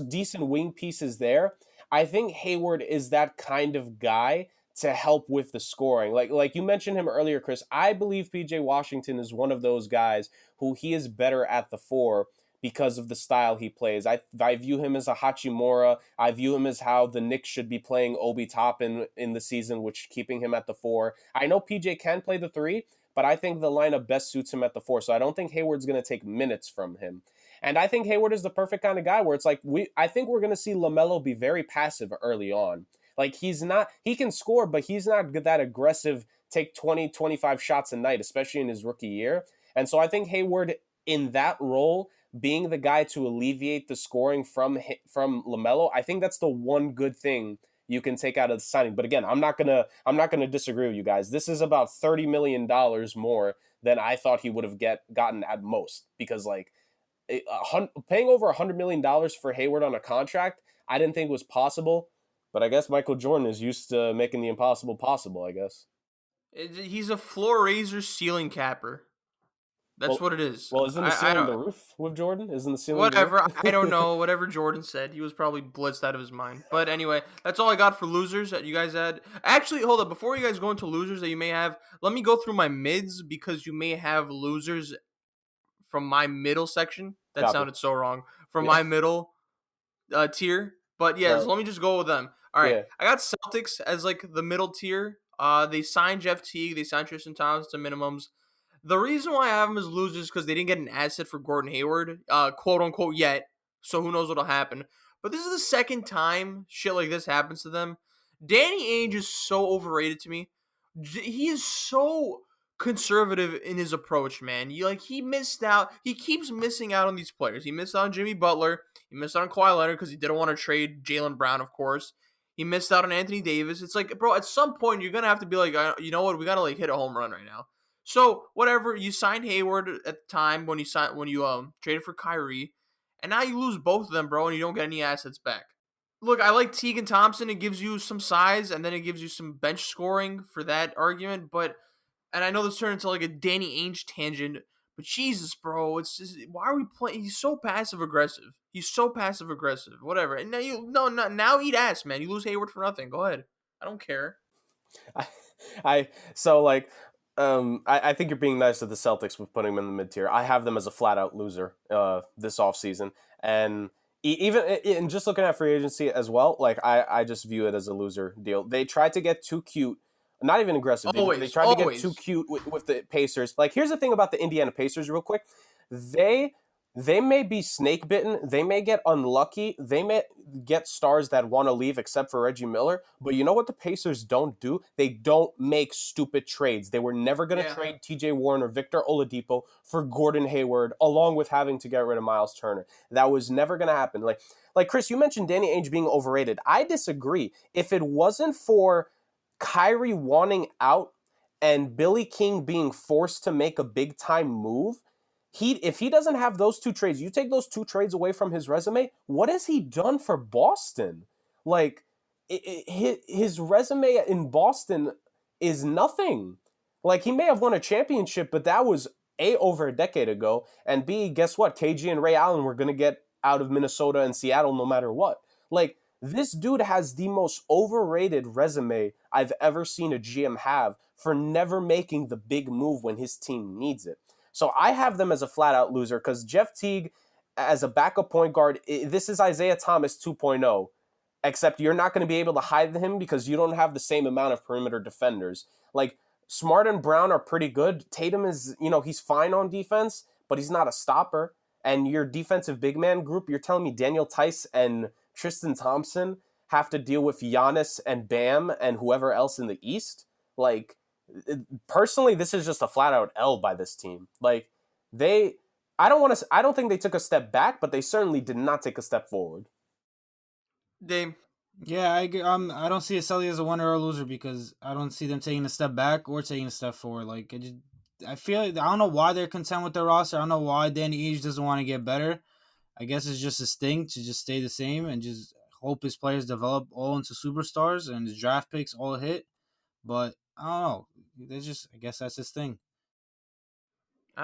decent wing pieces there, I think Hayward is that kind of guy to help with the scoring. Like you mentioned him earlier, Chris. I believe PJ Washington is one of those guys who he is better at the four because of the style he plays. I view him as a Hachimura. I view him as how the Knicks should be playing Obi Toppin in the season, which keeping him at the four. I know PJ can play the three, but I think the lineup best suits him at the four. So I don't think Hayward's going to take minutes from him. And I think Hayward is the perfect kind of guy where it's like I think we're going to see LaMelo be very passive early on. Like he can score, but he's not that aggressive, take 20, 25 shots a night, especially in his rookie year. And so I think Hayward in that role, being the guy to alleviate the scoring from LaMelo, I think that's the one good thing you can take out of the signing. But again, I'm not gonna disagree with you guys. This is about $30 million more than I thought he would have gotten at most, because like paying over $100 million for Hayward on a contract, I didn't think was possible. But I guess Michael Jordan is used to making the impossible possible, I guess. He's a floor raiser, ceiling capper. That's Well, what it is. well, isn't the I ceiling don't. the roof with Jordan? Isn't the ceiling the Whatever. I don't roof? know. Whatever Jordan said, he was probably blitzed out of his mind. But anyway, that's all I got for losers that you guys had. Actually, hold up. Before you guys go into losers that you may have, let me go through my mids because you may have losers from my middle section. That Copy. sounded so wrong. From Yeah. my middle tier. But yeah, Right. so let me just go with them. All right, Yeah. I got Celtics as like the middle tier. They signed Jeff Teague. They signed Tristan Thompson to minimums. The reason why I have them as losers is because they didn't get an asset for Gordon Hayward, quote unquote, yet. So who knows what'll happen. But this is the second time shit like this happens to them. Danny Ainge is so overrated to me. He is so conservative in his approach, man. He missed out. He keeps missing out on these players. He missed out on Jimmy Butler. He missed out on Kawhi Leonard because he didn't want to trade Jaylen Brown, of course. He missed out on Anthony Davis. It's like, bro, at some point you're gonna have to be like, you know what? We gotta like hit a home run right now. So whatever, you signed Hayward at the time when you traded for Kyrie, and now you lose both of them, bro, and you don't get any assets back. Look, I like Teague and Thompson. It gives you some size, and then it gives you some bench scoring for that argument. But and I know this turned into like a Danny Ainge tangent, but Jesus, bro, it's just why are we playing? He's so passive aggressive. He's so passive aggressive. Whatever. And now now eat ass, man. You lose Hayward for nothing. Go ahead. I don't care. I, I so like I think you're being nice to the Celtics with putting them in the mid tier. I have them as a flat out loser this offseason. And even in just looking at free agency as well, like I just view it as a loser deal. They tried to get too cute, not even aggressive. They Always, tried to get too always. cute with the Pacers. Like here's the thing about the Indiana Pacers, real quick. They they may be snake bitten. They may get unlucky. They may get stars that want to leave, except for Reggie Miller. But you know what the Pacers don't do? They don't make stupid trades. They were never going to Yeah. trade T.J. Warren or Victor Oladipo for Gordon Hayward, along with having to get rid of Miles Turner. That was never going to happen. Like Chris, you mentioned Danny Ainge being overrated. I disagree. If it wasn't for Kyrie wanting out and Billy King being forced to make a big time move, if he doesn't have those two trades, you take those two trades away from his resume, what has he done for Boston? Like, his resume in Boston is nothing. Like, he may have won a championship, but that was A, over a decade ago, and B, guess what? KG and Ray Allen were going to get out of Minnesota and Seattle no matter what. Like, this dude has the most overrated resume I've ever seen a GM have for never making the big move when his team needs it. So I have them as a flat-out loser because Jeff Teague, as a backup point guard, this is Isaiah Thomas 2.0, except you're not going to be able to hide him because you don't have the same amount of perimeter defenders. Like, Smart and Brown are pretty good. Tatum is, he's fine on defense, but he's not a stopper. And your defensive big man group, you're telling me Daniel Tice and Tristan Thompson have to deal with Giannis and Bam and whoever else in the East? Like, personally, this is just a flat out L by this team. Like, I don't think they took a step back, but they certainly did not take a step forward. Dame. Yeah, I agree. I don't see Celtics as a winner or a loser because I don't see them taking a step back or taking a step forward. Like I feel I don't know why they're content with their roster. I don't know why Danny Ainge doesn't want to get better. I guess it's just his thing to just stay the same and just hope his players develop all into superstars and his draft picks all hit. But I don't know. I guess that's his thing.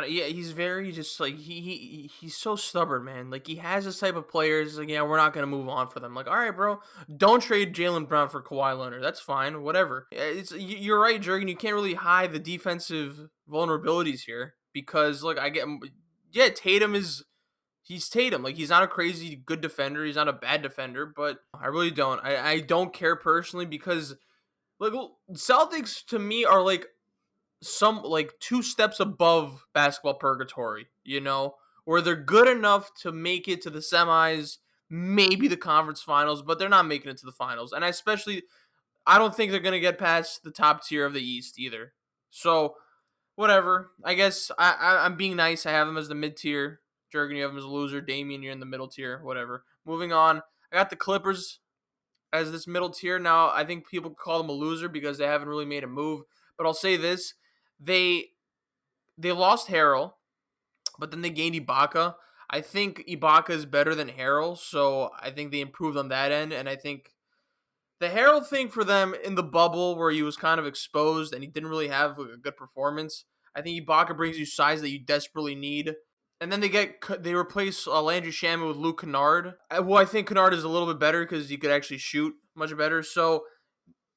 Yeah, he's very just like he's so stubborn, man. Like he has this type of players. Like, yeah, we're not gonna move on for them. Like, all right, bro, don't trade Jalen Brown for Kawhi Leonard. That's fine, whatever. You're right, Jurgen. You can't really hide the defensive vulnerabilities here because look, yeah, Tatum is he's Tatum. Like he's not a crazy good defender. He's not a bad defender, but I really don't. I don't care personally because like Celtics to me are like some like two steps above basketball purgatory, where they're good enough to make it to the semis, maybe the conference finals, but they're not making it to the finals. And I don't think they're going to get past the top tier of the East either. So, whatever. I guess I'm being nice. I have them as the mid tier. Jurgen, you have them as a loser. Damian, you're in the middle tier. Whatever. Moving on. I got the Clippers as this middle tier. Now, I think people call them a loser because they haven't really made a move. But I'll say this. They they lost Harrell, but then they gained Ibaka. I think Ibaka is better than Harrell, so I think they improved on that end. And I think the Harrell thing for them in the bubble where he was kind of exposed and he didn't really have a good performance. I think Ibaka brings you size that you desperately need. And then they replace Landry Shamet with Luke Kennard. Well, I think Kennard is a little bit better because he could actually shoot much better. So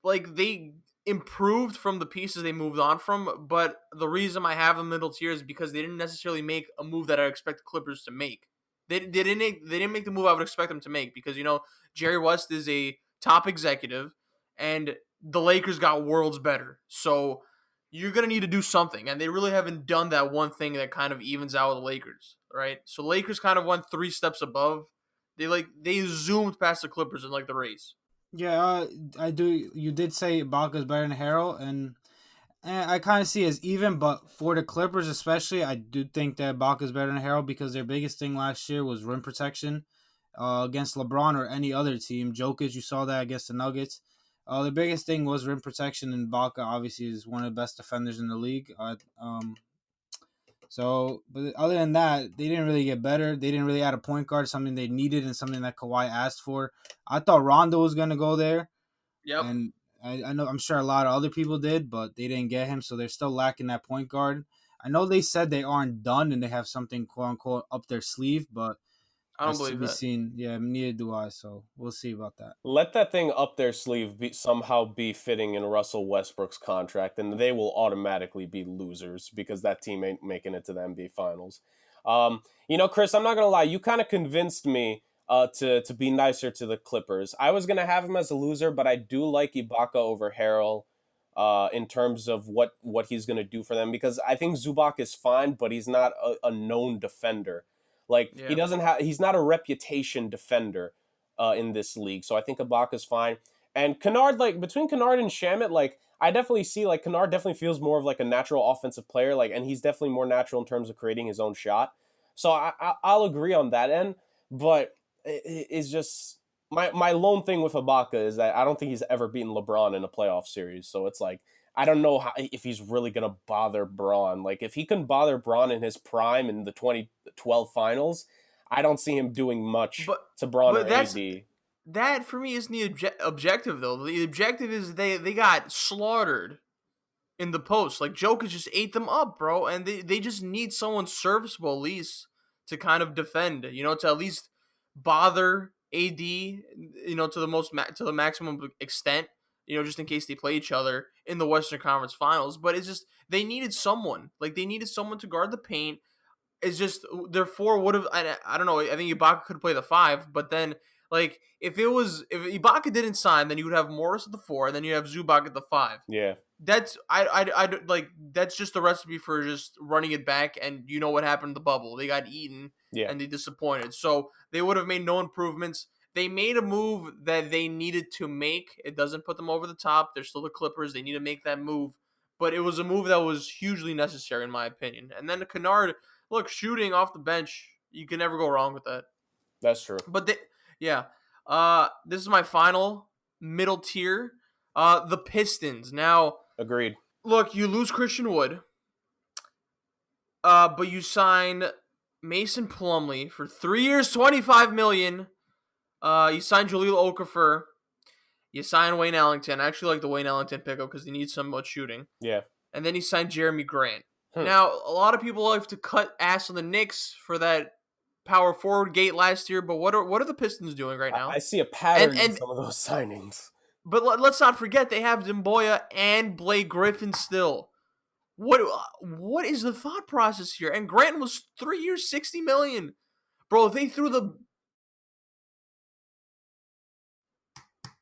like they improved from the pieces they moved on from, but the reason I have them middle tier is because they didn't necessarily make a move that I expect the Clippers to make. They didn't make the move I would expect them to make because Jerry West is a top executive and the Lakers got worlds better. So you're gonna need to do something, and they really haven't done that one thing that kind of evens out with the Lakers, right? So Lakers kind of went three steps above. They zoomed past the Clippers in like the race. Yeah, I do. You did say Ibaka's better than Harrell, and I kind of see it as even. But for the Clippers, especially, I do think that Ibaka's better than Harrell because their biggest thing last year was rim protection against LeBron or any other team. Jokic, you saw that against the Nuggets. The biggest thing was rim protection, and Ibaka obviously is one of the best defenders in the league. But other than that, they didn't really get better. They didn't really add a point guard, something they needed and something that Kawhi asked for. I thought Rondo was gonna go there, Yep. and I know I'm sure a lot of other people did, but they didn't get him, so they're still lacking that point guard. I know they said they aren't done and they have something quote unquote up their sleeve, but I don't that's to believe be that. seen. Yeah, neither do I. So we'll see about that. Let that thing up their sleeve somehow be fitting in Russell Westbrook's contract, and they will automatically be losers because that team ain't making it to the NBA Finals. Chris, I'm not gonna lie, you kind of convinced me to be nicer to the Clippers. I was gonna have him as a loser, but I do like Ibaka over Harrell in terms of what he's gonna do for them because I think Zubac is fine, but he's not a known defender. Like Yeah. he's not a reputation defender in this league. So I think Ibaka's fine. And Kennard, like between Kennard and Shamit, like I definitely see like Kennard definitely feels more of like a natural offensive player, like, and he's definitely more natural in terms of creating his own shot. So I'll agree on that end, but it's just my lone thing with Ibaka is that I don't think he's ever beaten LeBron in a playoff series. So it's like I don't know if he's really gonna bother Braun. Like if he can bother Braun in his prime in the 2012 finals, I don't see him doing much But to Braun or but that's AD. that for me isn't the objective though. The objective is they got slaughtered in the post. Like Jokic just ate them up, bro, and they just need someone serviceable at least to kind of defend. To at least bother AD. To the maximum extent. Just in case they play each other in the Western Conference Finals. But it's just they needed someone. Like they needed someone to guard the paint. It's just their four would have. I don't know. I think Ibaka could play the five, but then like if Ibaka didn't sign, then you would have Morris at the four, and then you have Zubac at the five. Yeah, That's like that's just the recipe for just running it back, and you know what happened in the bubble. They got eaten yeah, and they disappointed. So they would have made no improvements. They made a move that they needed to make. It doesn't put them over the top. They're still the Clippers. They need to make that move. But it was a move that was hugely necessary in my opinion. And then the Kennard, look, shooting off the bench, you can never go wrong with that. that's true. But yeah. This is my final middle tier. The Pistons. Now, Agreed. look, you lose Christian Wood, but you sign Mason Plumlee for 3 years, $25 million. You sign Jahlil Okafor. You sign Wayne Ellington. I actually like the Wayne Ellington pickup because he needs somewhat shooting. Yeah. And then you sign Jeremy Grant. Hmm. Now, a lot of people like to cut ass on the Knicks for that power forward gate last year, but what are the Pistons doing right now? I see a pattern in And some of those signings. but let's not forget they have Demboya and Blake Griffin still. What is the thought process here? And Grant was 3 years, $60 million. Bro, they threw the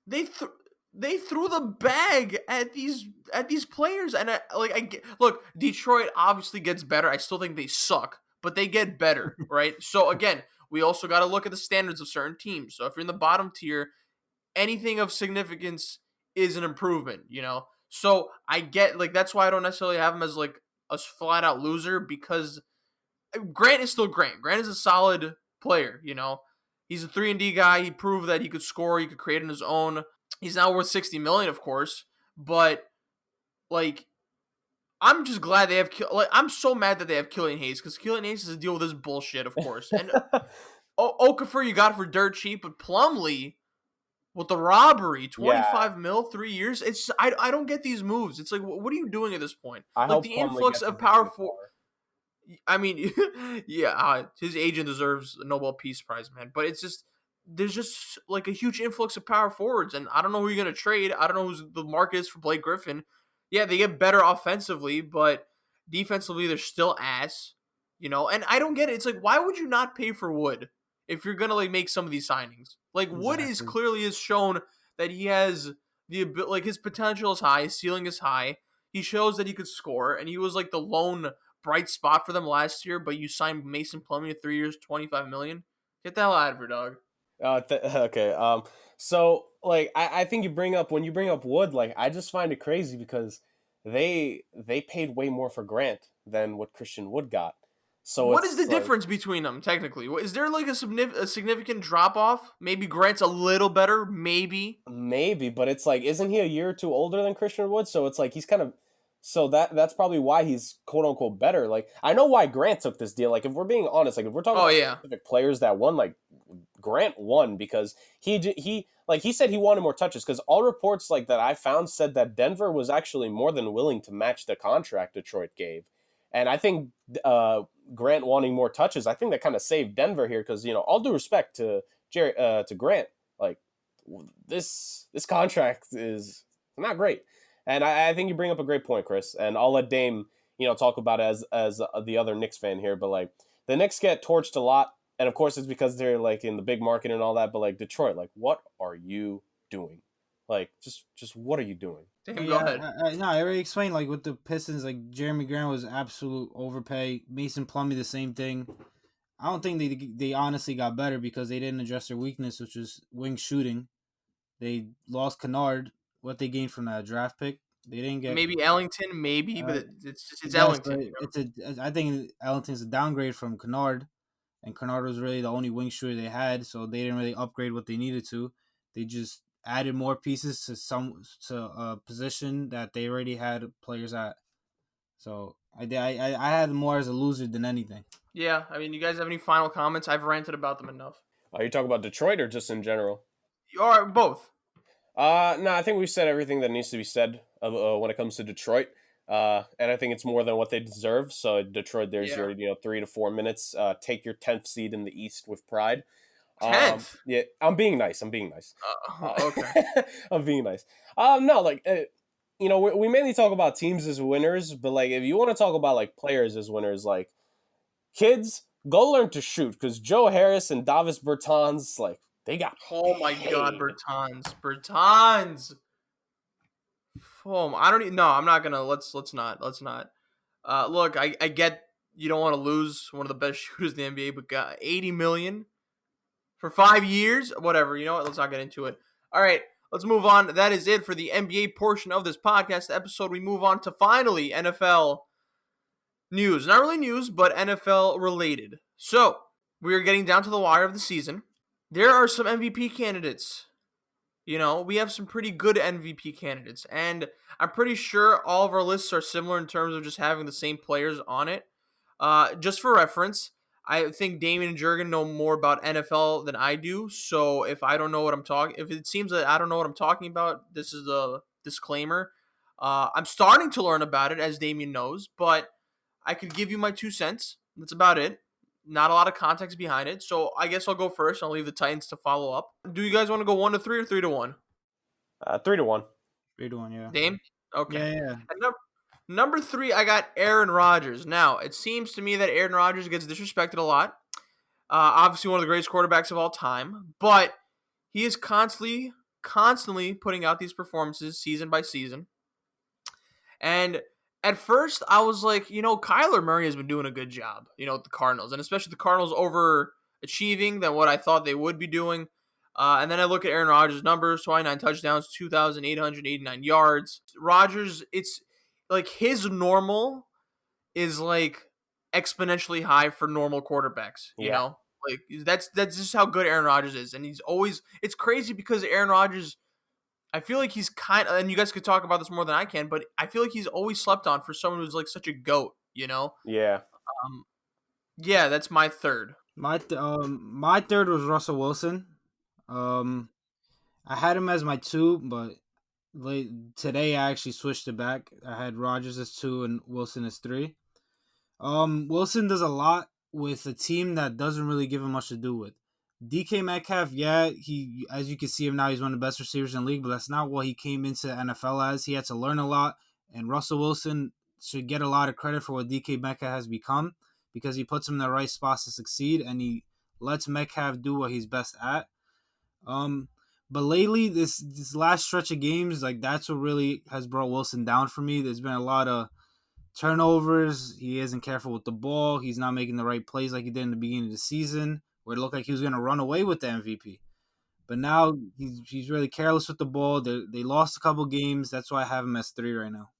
they threw the bag at these players, and look, Detroit obviously gets better. I still think they suck, but they get better, right? So again, we also got to look at the standards of certain teams. So if you're in the bottom tier, anything of significance is an improvement, you know. So I get that's why I don't necessarily have him as like a flat out loser, because Grant is still Grant. Grant is a solid player, you know. He's a 3-and-D guy. He proved that he could score, he could create on his own. He's now worth $60 million, of course, but like I'm just glad they have I'm so mad that they have Killian Hayes, because Killian Hayes has to deal with this bullshit, of course. And Okafor you got for dirt cheap, but Plumlee with the robbery, 25 mil, 3 years. It's I don't get these moves. It's like, what are you doing at this point? I Like hope the Plumlee influx gets of his power money forward. more. I mean, yeah, his agent deserves a Nobel Peace Prize, man. But it's just there's just like a huge influx of power forwards, and I don't know who you're gonna trade. I don't know who the market is for Blake Griffin. Yeah, they get better offensively, but defensively they're still ass. You know, and I don't get it. It's like, why would you not pay for Wood if you're gonna make some of these signings? Like Wood is Exactly. clearly has shown that he has the ability, like his potential is high, his ceiling is high. He shows that he could score, and he was like the lone bright spot for them last year, but you signed Mason Plumlee to 3 years, $25 million. Get the hell out of here, dog. Okay. So like I think when you bring up Wood, like I just find it crazy because they paid way more for Grant than what Christian Wood got. So What is the it's like difference between them, technically? Is there like a significant drop off? Maybe Grant's a little better, maybe. maybe, but it's like, isn't he a year or two older than Christian Wood? So it's like he's kind of so that's probably why he's quote unquote better. Like I know why Grant took this deal. Like if we're being honest, like if we're talking Oh about yeah, specific players that won, like Grant won because he said he wanted more touches because all reports like that I found said that Denver was actually more than willing to match the contract Detroit gave, and I think Grant wanting more touches, I think that kind of saved Denver here because all due respect to Grant, like this contract is not great, and I think you bring up a great point, Chris, and I'll let Dame talk about it as the other Knicks fan here, but like the Knicks get torched a lot. And of course, it's because they're like in the big market and all that. But like Detroit, like what are you doing? Like just what are you doing? damn, go Yeah, ahead. no, I already explained. Like with the Pistons, like Jeremy Grant was absolute overpay. Mason Plumlee, the same thing. I don't think they honestly got better because they didn't address their weakness, which is wing shooting. They lost Kennard. What they gained from that draft pick, they didn't get. Maybe Ellington, maybe, but Uh, it's yes, but Ellington. I think Ellington's a downgrade from Kennard, and Kennard was really the only wing shooter they had, so they didn't really upgrade what they needed to. They just added more pieces to a position that they already had players at. So I had them more as a loser than anything. Yeah, I mean, you guys have any final comments? I've ranted about them enough. Are you talking about Detroit or just in general? Or both. No, I think we've said everything that needs to be said when it comes to Detroit. And I think it's more than what they deserve. So Detroit, there's Yeah. your 3 to 4 minutes. Take your 10th seed in the East with pride. 10th. Yeah, I'm being nice. Okay. I'm being nice. No, like we mainly talk about teams as winners, but like if you want to talk about like players as winners, like kids, go learn to shoot because Joe Harris and Davis Bertans, like they got. Oh my God, paid. Bertans. Oh, I don't even. No, I'm not gonna. Let's not. Look, I get you don't want to lose one of the best shooters in the NBA, but got $80 million for 5 years. Whatever. You know what? Let's not get into it. All right. Let's move on. That is it for the NBA portion of this podcast episode. We move on to finally NFL news. Not really news, but NFL related. So, we are getting down to the wire of the season. there are some MVP candidates. We have some pretty good MVP candidates, and I'm pretty sure all of our lists are similar in terms of just having the same players on it. Just for reference, I think Damian and Jurgen know more about NFL than I do. So if I don't know what I'm talking, if it seems that I don't know what I'm talking about, this is a disclaimer. I'm starting to learn about it, as Damian knows, but I could give you my 2 cents. That's about it. Not a lot of context behind it. So I guess I'll go first. I'll leave the Titans to follow up. Do you guys want to go 1-3 or 3-1? 3-1. 3-1, yeah. Dame? Okay. Yeah, yeah. And number 3, I got Aaron Rodgers. Now, it seems to me that Aaron Rodgers gets disrespected a lot. Obviously, one of the greatest quarterbacks of all time. But he is constantly putting out these performances season by season. And at first, I was like, Kyler Murray has been doing a good job, with the Cardinals. And especially the Cardinals overachieving than what I thought they would be doing. And then I look at Aaron Rodgers' numbers, 29 touchdowns, 2,889 yards. Rodgers, it's like his normal is like exponentially high for normal quarterbacks, Yeah. Like that's just how good Aaron Rodgers is. And it's crazy because Aaron Rodgers, I feel like he's and you guys could talk about this more than I can, but I feel like he's always slept on for someone who's like such a GOAT, Yeah. Yeah, that's my third. My third was Russell Wilson. I had him as my 2, but today I actually switched it back. I had Rodgers as 2 and Wilson as 3. Wilson does a lot with a team that doesn't really give him much to do with. DK Metcalf, yeah, he, as you can see him now, he's one of the best receivers in the league, but that's not what he came into the NFL as. He had to learn a lot, and Russell Wilson should get a lot of credit for what DK Metcalf has become because he puts him in the right spots to succeed, and he lets Metcalf do what he's best at. But lately, this last stretch of games, like that's what really has brought Wilson down for me. There's been a lot of turnovers. He isn't careful with the ball. He's not making the right plays like he did in the beginning of the season, where it looked like he was going to run away with the MVP. But now he's really careless with the ball. They lost a couple games. That's why I have him as 3 right now.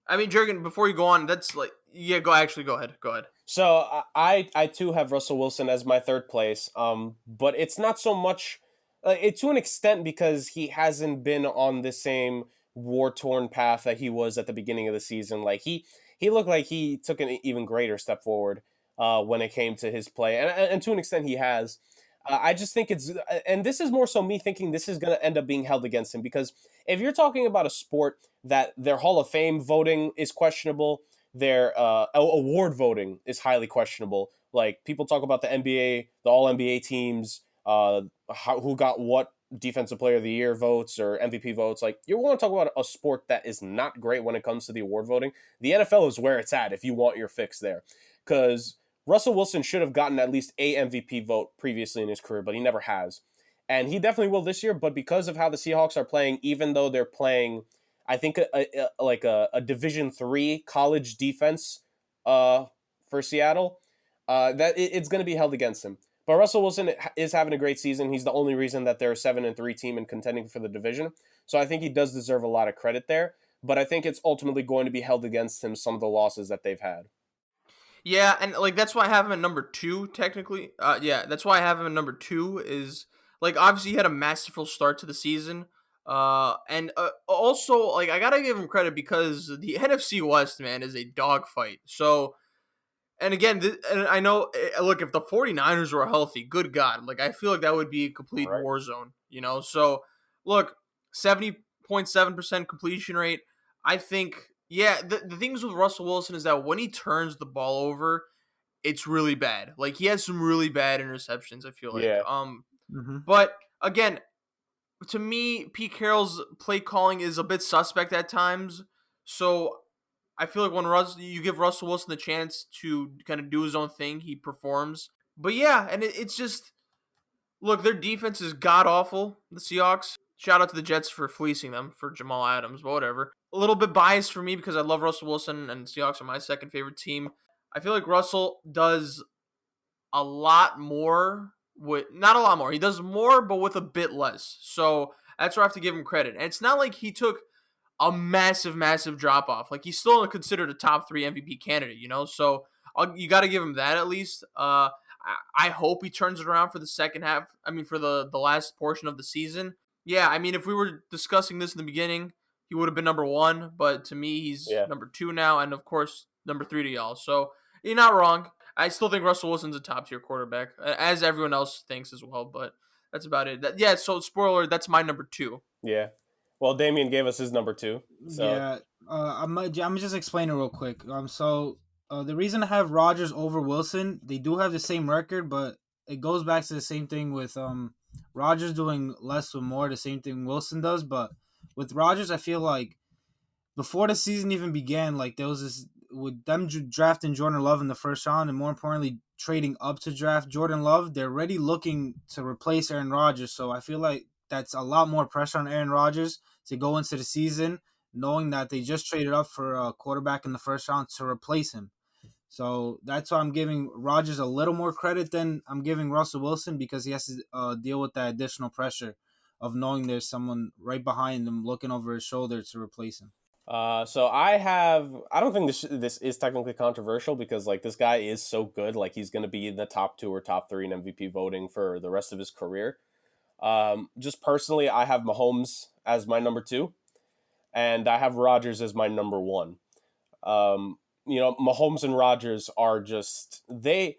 I mean, Jurgen, before you go on, that's like, yeah, go ahead. Go ahead. So I too have Russell Wilson as my third place. But it's not so much, it to an extent because he hasn't been on the same war-torn path that he was at the beginning of the season. Like he looked like he took an even greater step forward when it came to his play, and to an extent he has. I just think and this is more so me thinking this is going to end up being held against him because if you're talking about a sport that their Hall of Fame voting is questionable, their award voting is highly questionable. Like people talk about the NBA, the All NBA teams, who got what Defensive Player of the Year votes or MVP votes. Like you want to talk about a sport that is not great when it comes to the award voting. The NFL is where it's at if you want your fix there, because Russell Wilson should have gotten at least a MVP vote previously in his career, but he never has. And he definitely will this year, but because of how the Seahawks are playing, even though they're playing, I think, a Division III college defense for Seattle, it's going to be held against him. But Russell Wilson is having a great season. He's the only reason that they're a 7-3 team and contending for the division. So I think he does deserve a lot of credit there. But I think it's ultimately going to be held against him, some of the losses that they've had. Yeah, and like that's why I have him at number 2 technically. Yeah, that's why I have him at number 2 is like obviously he had a masterful start to the season. And also like I gotta give him credit because the NFC West, man, is a dogfight. So, and again, and I know, look, if the 49ers were healthy, good God, like I feel like that would be a complete Right. war zone, So, look, 70.7% completion rate. I think, yeah, the things with Russell Wilson is that when he turns the ball over, it's really bad. Like he has some really bad interceptions, I feel like. Yeah. But again, to me, Pete Carroll's play calling is a bit suspect at times. So I feel like when you give Russell Wilson the chance to kind of do his own thing, he performs. But yeah, and it's just, look, their defense is god awful. The Seahawks. Shout out to the Jets for fleecing them for Jamal Adams, but whatever. A little bit biased for me because I love Russell Wilson and the Seahawks are my second favorite team. I feel like Russell does a lot more with, not a lot more. He does more, but with a bit less. So that's where I have to give him credit. And it's not like he took a massive drop off. Like he's still considered a top 3 MVP candidate, So you got to give him that at least. I hope he turns it around for the second half. I mean, for the last portion of the season. Yeah, I mean, if we were discussing this in the beginning, he would have been number one. But to me, he's Yeah. number two now, and of course, number three to y'all. So you're not wrong. I still think Russell Wilson's a top tier quarterback, as everyone else thinks as well. But that's about it. Yeah. So spoiler, that's my number two. Yeah. Well, Damian gave us his number 2. So Yeah, I'm just explaining real quick. The reason I have Rodgers over Wilson, they do have the same record, but it goes back to the same thing with Rodgers doing less with more, the same thing Wilson does. But with Rodgers, I feel like before the season even began, like there was this with them drafting Jordan Love in the first round, and more importantly, trading up to draft Jordan Love. They're already looking to replace Aaron Rodgers, so I feel like that's a lot more pressure on Aaron Rodgers to go into the season knowing that they just traded up for a quarterback in the first round to replace him. So that's why I'm giving Rodgers a little more credit than I'm giving Russell Wilson, because he has to deal with that additional pressure of knowing there's someone right behind him looking over his shoulder to replace him. So I don't think this is technically controversial because like this guy is so good, like he's going to be in the top 2 or top 3 in MVP voting for the rest of his career. Just personally, I have Mahomes as my number 2, and I have Rodgers as my number 1. Mahomes and Rodgers are just they.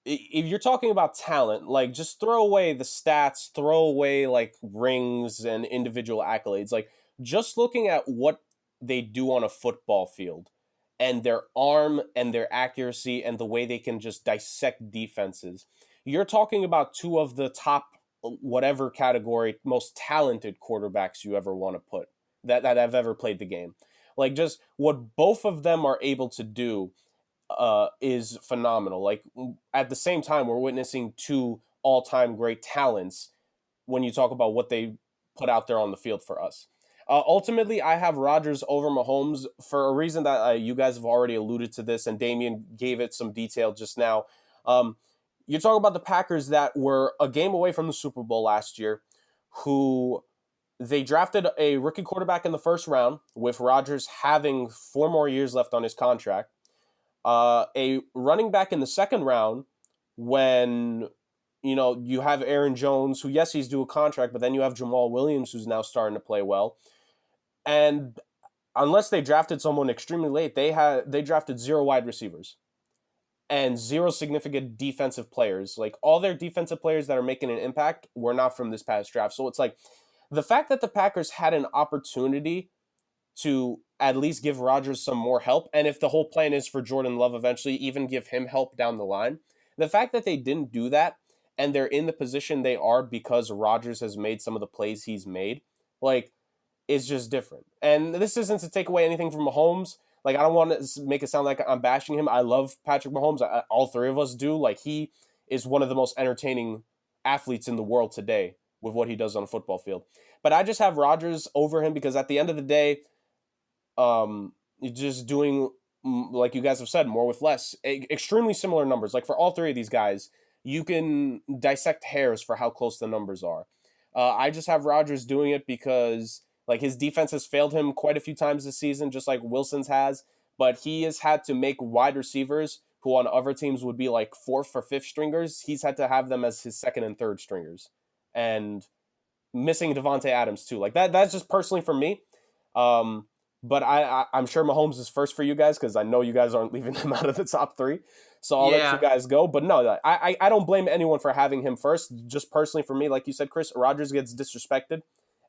If you're talking about talent, like just throw away the stats, throw away like rings and individual accolades. Like just looking at what they do on a football field and their arm and their accuracy and the way they can just dissect defenses. You're talking about 2 of the top whatever category most talented quarterbacks you ever want to put that have ever played the game. Like just what both of them are able to do is phenomenal. Like at the same time, we're witnessing 2 all-time great talents when you talk about what they put out there on the field for us. Ultimately, I have Rodgers over Mahomes for a reason that you guys have already alluded to this, and Damian gave it some detail just now. You talk about the Packers that were a game away from the Super Bowl last year, who they drafted a rookie quarterback in the first round with Rodgers having 4 more years left on his contract. A running back in the second round when you have Aaron Jones, who yes, he's due a contract, but then you have Jamal Williams, who's now starting to play well. And unless they drafted someone extremely late, they drafted 0 wide receivers and 0 significant defensive players. Like all their defensive players that are making an impact were not from this past draft. So it's like the fact that the Packers had an opportunity to at least give Rodgers some more help, and if the whole plan is for Jordan Love eventually, even give him help down the line. The fact that they didn't do that and they're in the position they are because Rodgers has made some of the plays he's made, like, is just different. And this isn't to take away anything from Mahomes. Like, I don't want to make it sound like I'm bashing him. I love Patrick Mahomes. All 3 of us do. Like, he is one of the most entertaining athletes in the world today with what he does on a football field. But I just have Rodgers over him because at the end of the day, you're just doing, like you guys have said, more with less. Extremely similar numbers. Like for all 3 of these guys, you can dissect hairs for how close the numbers are. I just have Rodgers doing it because like his defense has failed him quite a few times this season, just like Wilson's has. But he has had to make wide receivers who on other teams would be like 4th or 5th stringers. He's had to have them as his 2nd and 3rd stringers, and missing Devontae Adams too. Like that's just personally for me. But I'm sure Mahomes is first for you guys because I know you guys aren't leaving him out of the top 3. So I'll let you guys go. But no, I don't blame anyone for having him first. Just personally for me, like you said, Chris, Rodgers gets disrespected.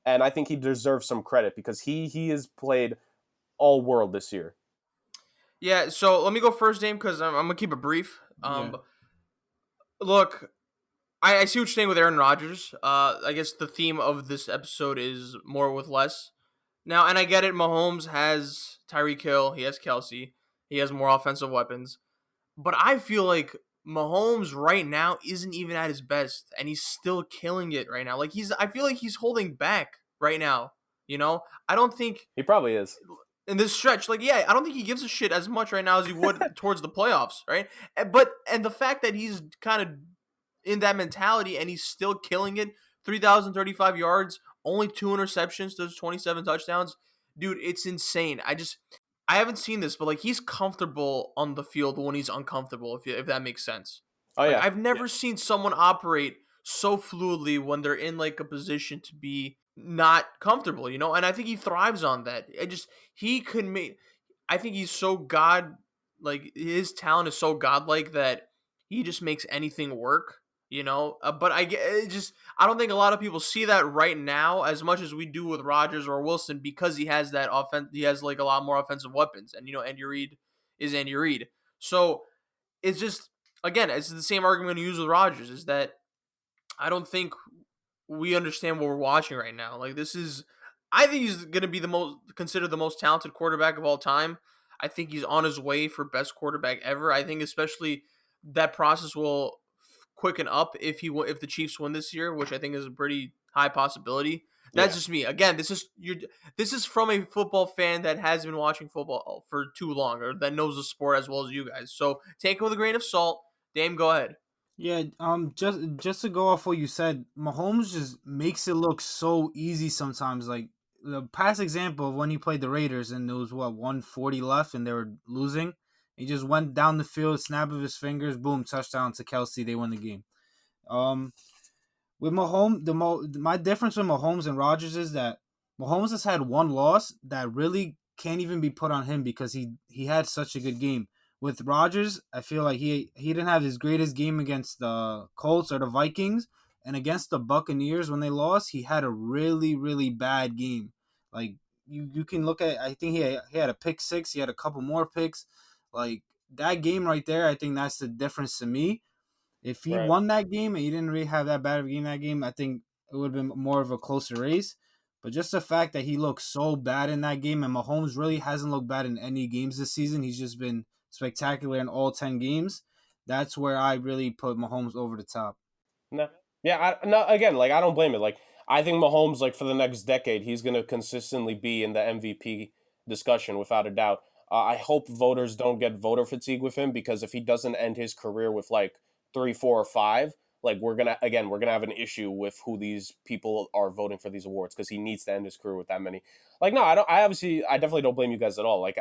And I think he deserves some credit because he has played all world this year. Yeah, so let me go first, Dame, because I'm going to keep it brief. Yeah. Look, I see what you're saying with Aaron Rodgers. I guess the theme of this episode is more with less. Now, and I get it, Mahomes has Tyreek Hill, he has Kelsey, he has more offensive weapons. But I feel like Mahomes right now isn't even at his best, and he's still killing it right now. Like I feel like he's holding back right now. I don't think He probably is. in this stretch, like, yeah, I don't think he gives a shit as much right now as he would towards the playoffs, right? And the fact that he's kind of in that mentality and he's still killing it, 3,035 yards, only 2 interceptions, there's 27 touchdowns. Dude, it's insane. I haven't seen this, but like he's comfortable on the field when he's uncomfortable, if that makes sense. Oh Like yeah, I've yeah, never seen someone operate so fluidly when they're in like a position to be not comfortable, you know? And I think he thrives on that. He could make I think he's so god like his talent is so godlike that he just makes anything work, you know? But I get it just I don't think a lot of people see that right now as much as we do with Rodgers or Wilson because he has that offense he has like a lot more offensive weapons and you know Andy Reid is Andy Reid. So it's just again, it's the same argument we use with Rodgers is that I don't think we understand what we're watching right now. Like this is I think he's going to be the most considered the most talented quarterback of all time. I think he's on his way for best quarterback ever. I think especially that process will quicken up if the Chiefs win this year, which I think is a pretty high possibility. That's yeah. just me. Again, this is from a football fan that has been watching football for too long or that knows the sport as well as you guys. So take it with a grain of salt. Dame, go ahead. Yeah, just to go off what you said, Mahomes just makes it look so easy sometimes. Like the past example of when he played the Raiders and there was 140 left and they were losing. He just went down the field, snap of his fingers, boom, touchdown to Kelsey. They won the game. Um, with Mahomes, my difference with Mahomes and Rodgers is that Mahomes has had one loss that really can't even be put on him because he had such a good game. With Rodgers, I feel like he didn't have his greatest game against the Colts or the Vikings, and against the Buccaneers when they lost, he had a really bad game. Like you can look at, I think he had a pick six, he had a couple more picks, like that game right there. I think that's the difference to me. If he Right. won that game and he didn't really have that bad of a game that game, I think it would have been more of a closer race. But just the fact that he looked so bad in that game, and Mahomes really hasn't looked bad in any games this season. He's just been spectacular in all 10 games. That's where I really put Mahomes over the top. No. Yeah, no, again, like I don't blame it. Like I think Mahomes, like for the next decade, he's going to consistently be in the MVP discussion without a doubt. I hope voters don't get voter fatigue with him because if he doesn't end his career with like three, four, or five, like we're gonna have an issue with who these people are voting for these awards because he needs to end his career with that many. Like no, I don't. I definitely don't blame you guys at all. Like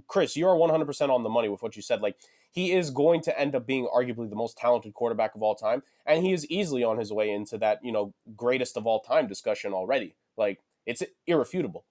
Chris, you are 100% on the money with what you said. Like he is going to end up being arguably the most talented quarterback of all time, and he is easily on his way into that greatest of all time discussion already. Like it's irrefutable,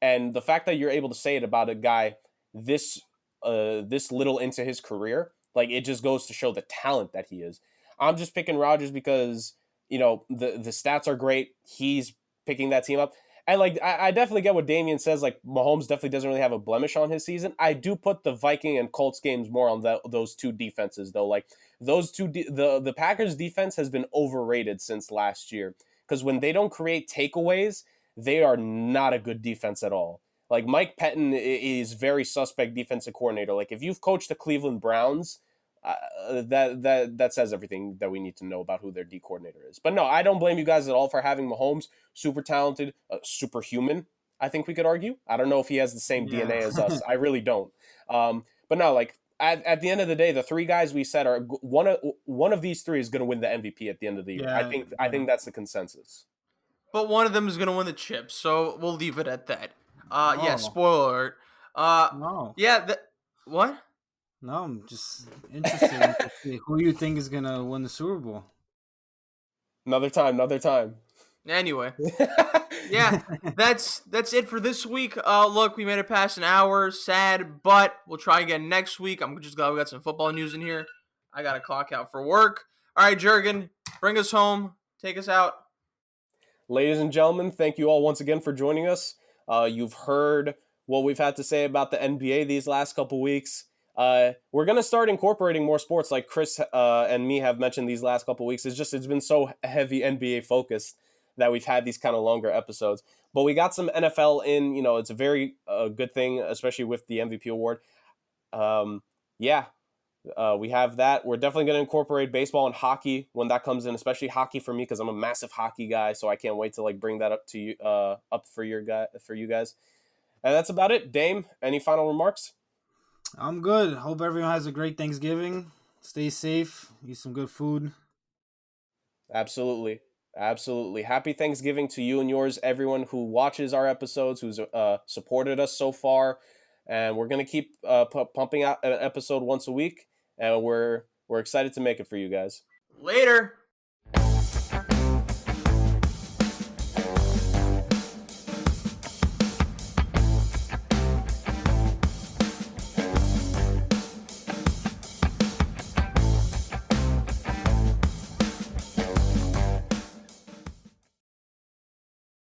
and the fact that you're able to say it about a guy this this little into his career, like it just goes to show the talent that he is. I'm just picking Rodgers because the stats are great. He's picking that team up. And like I definitely get what Damian says. Like Mahomes definitely doesn't really have a blemish on his season. I do put the Viking and Colts games more on those two defenses though. Like those the Packers defense has been overrated since last year because when they don't create takeaways, they are not a good defense at all. Like Mike Pettin is very suspect defensive coordinator. Like if you've coached the Cleveland Browns, that says everything that we need to know about who their D coordinator is. But no, I don't blame you guys at all for having Mahomes, super talented, superhuman. I think we could argue. I don't know if he has the same Yeah. DNA as us. I really don't. But no, like at the end of the day, the three guys we said are one of these three is going to win the MVP at the end of the year. Yeah, I yeah. think that's the consensus. But one of them is gonna win the chip, so we'll leave it at that. Yeah, Oh, spoiler alert. Uh, no. yeah, what? No, I'm just interested in to see who you think is going to win the Super Bowl. Another time, another time. Anyway, yeah, that's it for this week. Look, we made it past an hour. Sad, but we'll try again next week. I'm just glad we got some football news in here. I got to clock out for work. All right, Jurgen, bring us home. Take us out. Ladies and gentlemen, thank you all once again for joining us. You've heard what we've had to say about the NBA these last couple weeks. We're going to start incorporating more sports like Chris and me have mentioned these last couple weeks. It's been so heavy NBA focused that we've had these kind of longer episodes. But we got some NFL in. It's a very good thing, especially with the MVP award. Yeah, we have that. We're definitely going to incorporate baseball and hockey when that comes in, especially hockey for me because I'm a massive hockey guy. So I can't wait to like bring that up to you, up for you guys. And that's about it. Dame, any final remarks? I'm good. Hope everyone has a great Thanksgiving. Stay safe. Eat some good food. Absolutely. Absolutely. Happy Thanksgiving to you and yours, everyone who watches our episodes, who's supported us so far. And we're going to keep pumping out an episode once a week. And we're We're excited to make it for you guys. Later.